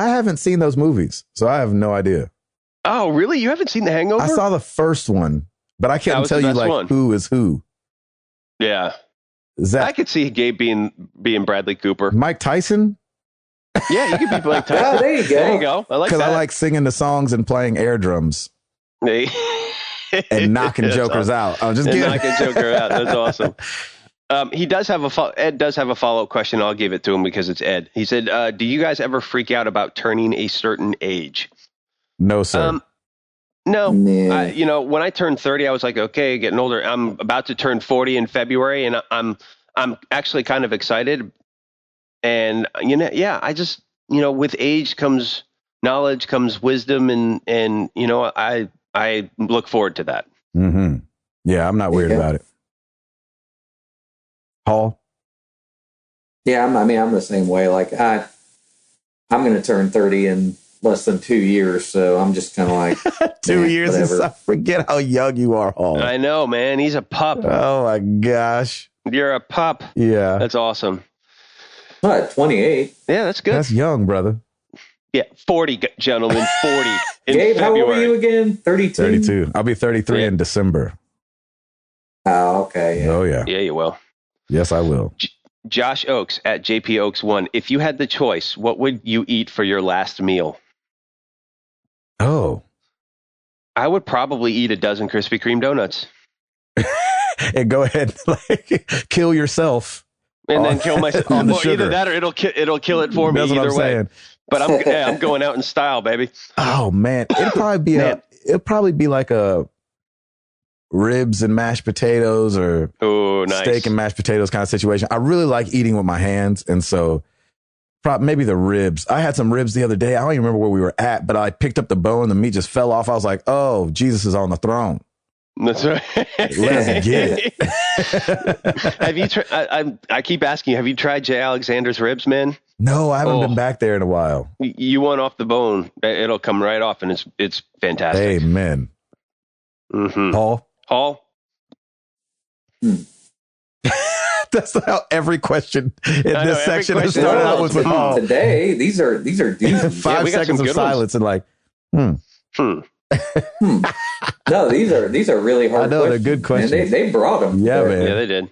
haven't seen those movies, so I have no idea. Oh, really? You haven't seen The Hangover? I saw the first one, but I can't tell you like who is who. Yeah. I could see Gabe being Bradley Cooper. Mike Tyson? Yeah, you could be Mike Tyson. Oh, there you go. There you go. I like that. Because I like singing the songs and playing air drums. And knocking jokers out. I'm just kidding. Knocking Joker out. That's awesome. Ed does have a follow-up question. I'll give it to him because it's Ed. He said, do you guys ever freak out about turning a certain age? No, sir. No. When I turned 30, I was like, okay, getting older. I'm about to turn 40 in February, and I'm actually kind of excited. And I just with age comes knowledge, comes wisdom, and I look forward to that. Mm-hmm. Yeah, I'm not weird about it. Paul? Yeah, I'm the same way. Like I'm going to turn 30 in less than 2 years, so I'm just kind of like 2 years. I forget how young you are, Hall. I know, man. He's a pup. Oh my gosh, you're a pup. Yeah, that's awesome. What, 28? Yeah, that's good. That's young, brother. Yeah, 40, gentlemen. 40. Gabe, February. How old are you again? 32. 32. I'll be 33 in December. Oh, okay. Yeah. Oh yeah. Yeah, you will. Yes, I will. Josh Oaks at JP Oaks 1. If you had the choice, what would you eat for your last meal? Oh. I would probably eat a dozen Krispy Kreme donuts. And go ahead and kill yourself. And then kill myself. On the well, sugar. Either that or it'll kill it for me. That's either what I'm way. saying. But I'm going out in style, baby. Oh man. It'll probably be like a ribs and mashed potatoes or nice. Steak and mashed potatoes kind of situation. I really like eating with my hands. And so maybe the ribs. I had some ribs the other day. I don't even remember where we were at, but I picked up the bone. The meat just fell off. I was like, oh, Jesus is on the throne. That's right. Let's get it. Have you tried? I keep asking you, have you tried Jay Alexander's ribs, man? No, I haven't been back there in a while. You want off the bone. It'll come right off, and it's fantastic. Amen. Mm-hmm. Hall? That's how every question in this section has started out with Hall. Today, these are doozies. 5 seconds of silence and like, No, these are really hard. I know, they're good questions. Man, they brought them. Yeah, man. Yeah, they did.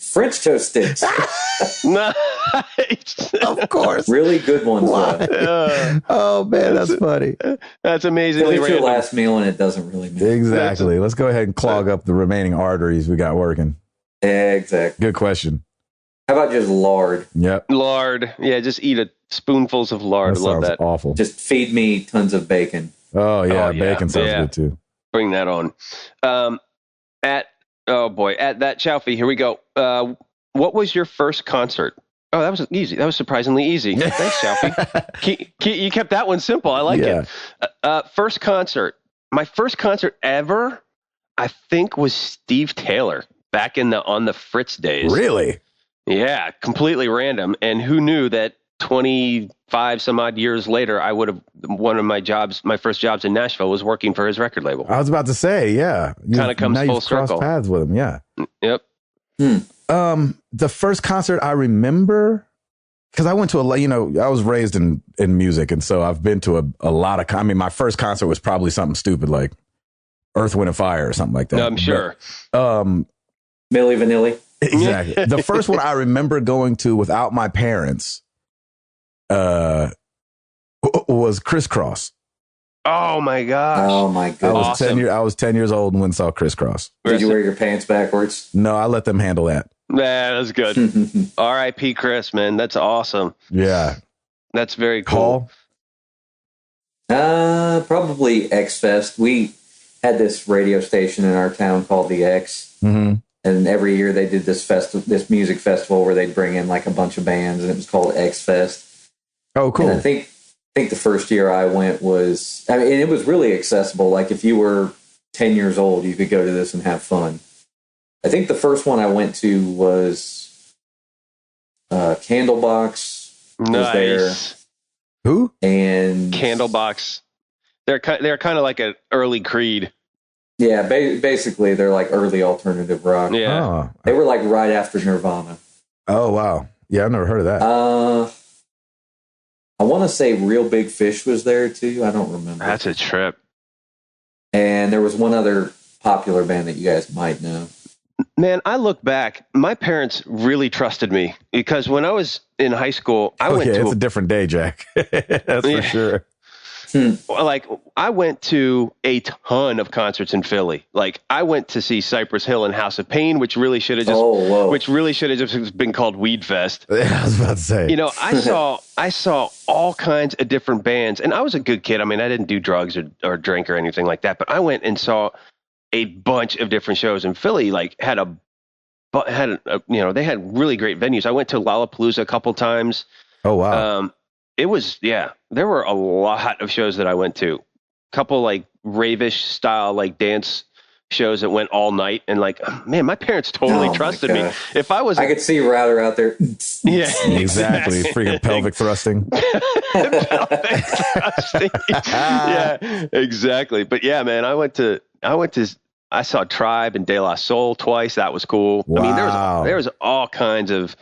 French toast sticks. Nice. Of course. Really good ones. Oh man, that's funny. That's amazingly it's random. your last meal and it doesn't really matter. Exactly. Let's go ahead and clog up the remaining arteries we got working. Exactly. Good question. How about just lard? Yep. Lard. Yeah, just eat spoonfuls of lard. That Love sounds that. awful. Just feed me tons of bacon. Oh yeah, bacon sounds good too. Bring that on. At that Chowfie, here we go. What was your first concert? Oh, that was easy. That was surprisingly easy. Thanks, Chowfie. You kept that one simple. I like it. First concert. My first concert ever, I think, was Steve Taylor back on the Fritz days. Really? Yeah, completely random. And who knew that 25 some odd years later, I would have one of my first jobs in Nashville was working for his record label. I was about to say, yeah. Kind of comes full circle. Crossed paths with him, yeah. Yep. The first concert I remember, because I went to I was raised in music, and so I've been to a lot of. My first concert was probably something stupid like Earth, Wind, and Fire or something like that. No, I'm sure. But, Milli Vanilli. Exactly. The first one I remember going to without my parents was Crisscross. Oh my gosh. Oh my goodness. I was 10 years old and went and saw Crisscross. Did you wear your pants backwards? No, I let them handle that. Yeah, that's good. R.I.P. Chris, man. That's awesome. Yeah. That's very cool. Probably X Fest. We had this radio station in our town called the X. Mm-hmm. And every year they did this music festival where they'd bring in like a bunch of bands, and it was called X Fest. Oh, cool. And I think the first year I went was, it was really accessible. Like if you were 10 years old, you could go to this and have fun. I think the first one I went to was Candlebox. Nice. There. Who? And Candlebox. They're kind of like an early Creed. Yeah, basically they're like early alternative rock. Yeah. Oh. They were like right after Nirvana. Oh, wow. Yeah, I've never heard of that. I want to say Real Big Fish was there too. I don't remember. That's a trip. And there was one other popular band that you guys might know. Man, I look back, my parents really trusted me because when I was in high school, I went to it's a different day, Jack. That's for sure. Like I went to a ton of concerts in Philly. Like I went to see Cypress Hill and House of Pain, which really should have just been called Weed Fest. Yeah, I was about to say. I saw all kinds of different bands, and I was a good kid. I mean, I didn't do drugs or drink or anything like that, but I went and saw a bunch of different shows in Philly. Like they had really great venues. I went to Lollapalooza a couple times. Oh wow. There were a lot of shows that I went to. A couple like ravish style, like dance shows that went all night, and like, man, my parents totally trusted me. If I was, I could see Router out there. Yeah, exactly. Freaking pelvic thrusting. Pelvic thrusting. Yeah, exactly. But yeah, man, I saw Tribe and De La Soul twice. That was cool. Wow. I mean, there was all kinds of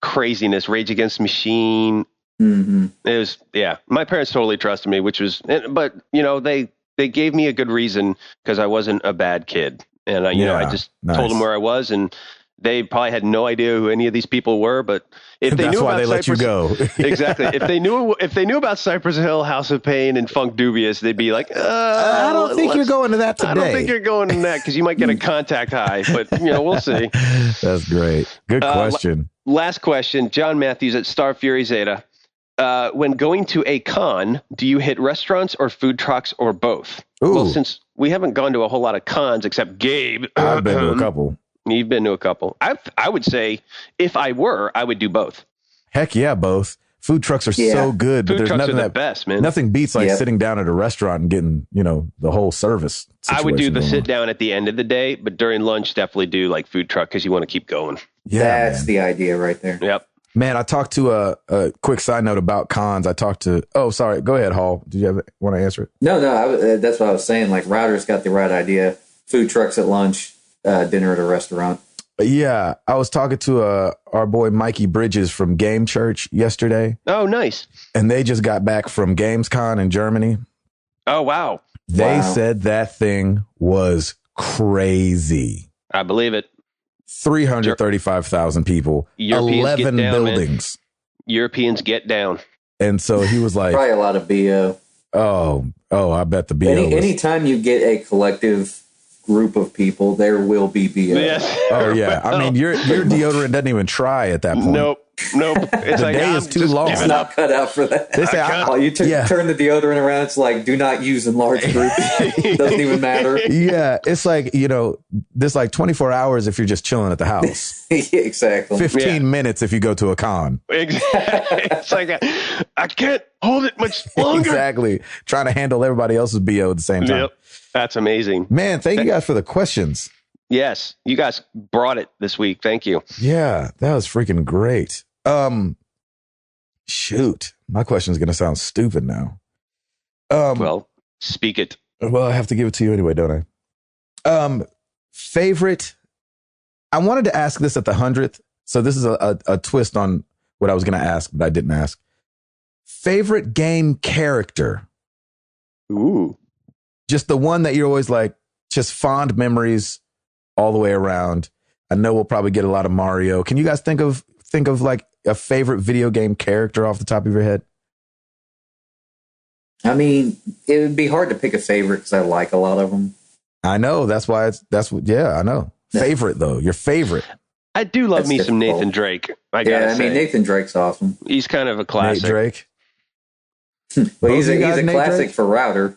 craziness. Rage Against the Machine. Mm-hmm. It was, yeah. My parents totally trusted me, but you know, they gave me a good reason because I wasn't a bad kid, and I just told them where I was, and they probably had no idea who any of these people were. But if they knew about let you go. Exactly. If they knew about Cypress Hill, House of Pain, and Funk Dubious, they'd be like, I don't think you're going to that today. I don't think you're going to that because you might get a contact high, but we'll see. That's great. Good question. Last question, John Matthews at Star Fury Zeta. When going to a con, do you hit restaurants or food trucks or both? Ooh. Well, since we haven't gone to a whole lot of cons except Gabe. I've been to a couple. You've been to a couple. I would say if I would do both. Heck yeah, both. Food trucks are so good. Food trucks are the best, man. Nothing beats sitting down at a restaurant and getting, the whole service situation. I would do the sit down at the end of the day, but during lunch, definitely do like food truck because you want to keep going. Yeah, that's the idea right there. Yep. Man, I talked to a quick side note about cons. Sorry. Go ahead, Hall. Did you want to answer it? No, that's what I was saying. Like, Router's got the right idea. Food trucks at lunch, dinner at a restaurant. Yeah, I was talking to our boy Mikey Bridges from Game Church yesterday. Oh, nice. And they just got back from Gamescom in Germany. Oh, wow. They said that thing was crazy. I believe it. 335,000 people, Europeans 11 get down, buildings. Man. Europeans get down. And so he was like, probably a lot of BO. Oh, I bet the BO. Anytime you get a collective group of people, there will be BO. Yes. Oh yeah. I mean, your deodorant doesn't even try at that point. Nope. It's the day is too long. It's not cut out for that. They say, turn the deodorant around. It's like, do not use in large groups. Doesn't even matter. Yeah. It's like, there's like 24 hours if you're just chilling at the house. Exactly. 15 minutes if you go to a con. Exactly. It's like, I can't hold it much longer. Exactly. Trying to handle everybody else's BO at the same time. Yep. That's amazing. Man, thank you guys for the questions. Yes. You guys brought it this week. Thank you. Yeah. That was freaking great. Shoot, my question is going to sound stupid now. Well, speak it. Well, I have to give it to you anyway, don't I? Favorite. I wanted to ask this at the 100th. So this is a twist on what I was going to ask, but I didn't ask. Favorite game character. Ooh. Just the one that you're always like, just fond memories all the way around. I know we'll probably get a lot of Mario. Can you guys think of like a favorite video game character off the top of your head? I mean, it would be hard to pick a favorite because I like a lot of them. I know. I know. Favorite though, your favorite. I do love some difficult. Nathan Drake. I mean, Nathan Drake's awesome. He's kind of a classic. Nate Drake. Well, he's a classic Drake? For Router.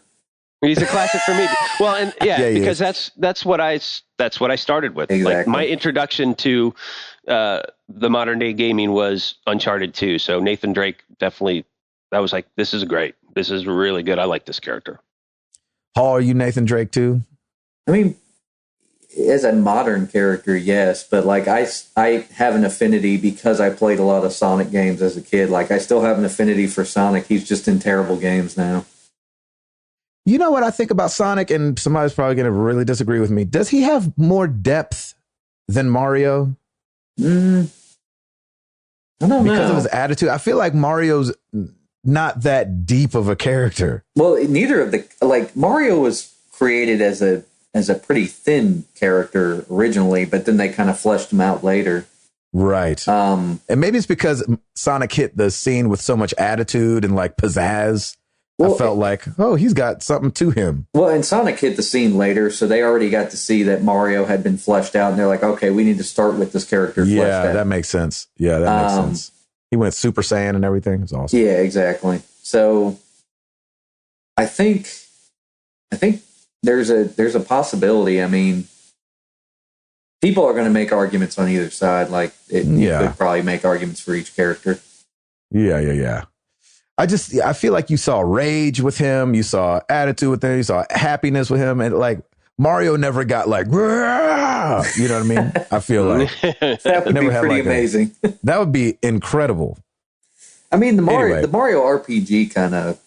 He's a classic for me. Well, and because that's what I started with. Exactly. Like my introduction to the modern day gaming was Uncharted 2. So Nathan Drake definitely. I was like, this is great. This is really good. I like this character. Hall, are you Nathan Drake too? I mean, as a modern character, yes, but like I have an affinity because I played a lot of Sonic games as a kid. Like I still have an affinity for Sonic. He's just in terrible games now. You know what I think about Sonic, and somebody's probably going to really disagree with me. Does he have more depth than Mario? I don't know. Because of his attitude. I feel like Mario's not that deep of a character. Well, neither of Mario was created as a pretty thin character originally, but then they kind of fleshed him out later. Right. And maybe it's because Sonic hit the scene with so much attitude and like pizzazz. Well, I felt like, he's got something to him. Well, and Sonic hit the scene later, so they already got to see that Mario had been fleshed out, and they're like, okay, we need to start with this character fleshed out. Yeah, that makes sense. Yeah, that makes sense. He went Super Saiyan and everything. It's awesome. Yeah, exactly. So I think there's a possibility. I mean, people are going to make arguments on either side. Like, you could probably make arguments for each character. Yeah. I feel like you saw rage with him, you saw attitude with him, you saw happiness with him, and like Mario never got like, you know what I mean? I feel like that would be pretty amazing. That would be incredible. I mean, the Mario RPG kind of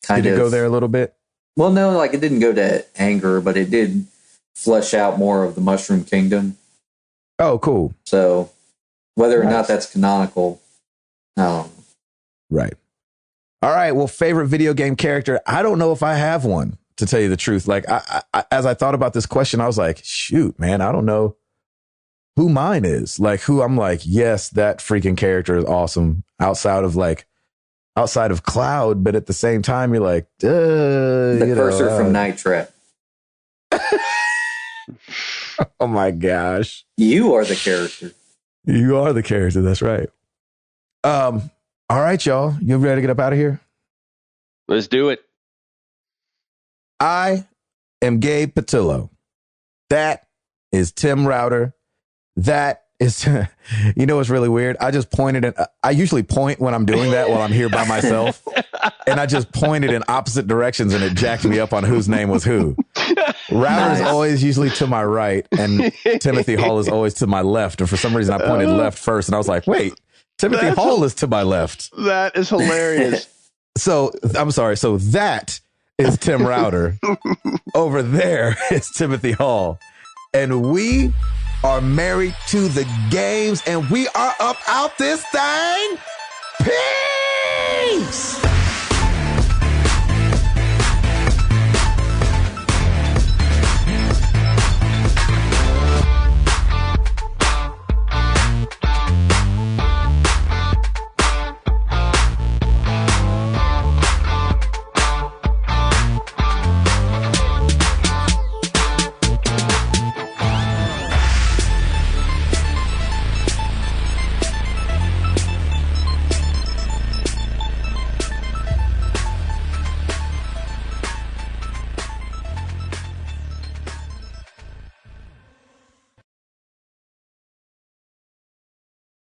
did it go there a little bit? Well, no, like it didn't go to anger, but it did flesh out more of the Mushroom Kingdom. Oh, cool. So whether or not that's canonical, I don't know. Right. All right. Well, favorite video game character. I don't know if I have one, to tell you the truth. Like, I as I thought about this question, I was like, shoot, man, I don't know who mine is. Like, who I'm like, yes, that freaking character is awesome outside of Cloud. But at the same time, you're like, the cursor from Night Trap. Oh, my gosh. You are the character. You are the character. That's right. All right, y'all. You ready to get up out of here? Let's do it. I am Gabe Patillo. That is Tim Router. That is, you know what's really weird? I just pointed I usually point when I'm doing that while I'm here by myself. And I just pointed in opposite directions and it jacked me up on whose name was who. Router is always usually to my right and Timothy Hall is always to my left. And for some reason I pointed left first and I was like, wait, Timothy Hall is to my left. That is hilarious. So I'm sorry. So that is Tim Router. Over there is Timothy Hall. And we are married to the games and we are up out this thing. Peace!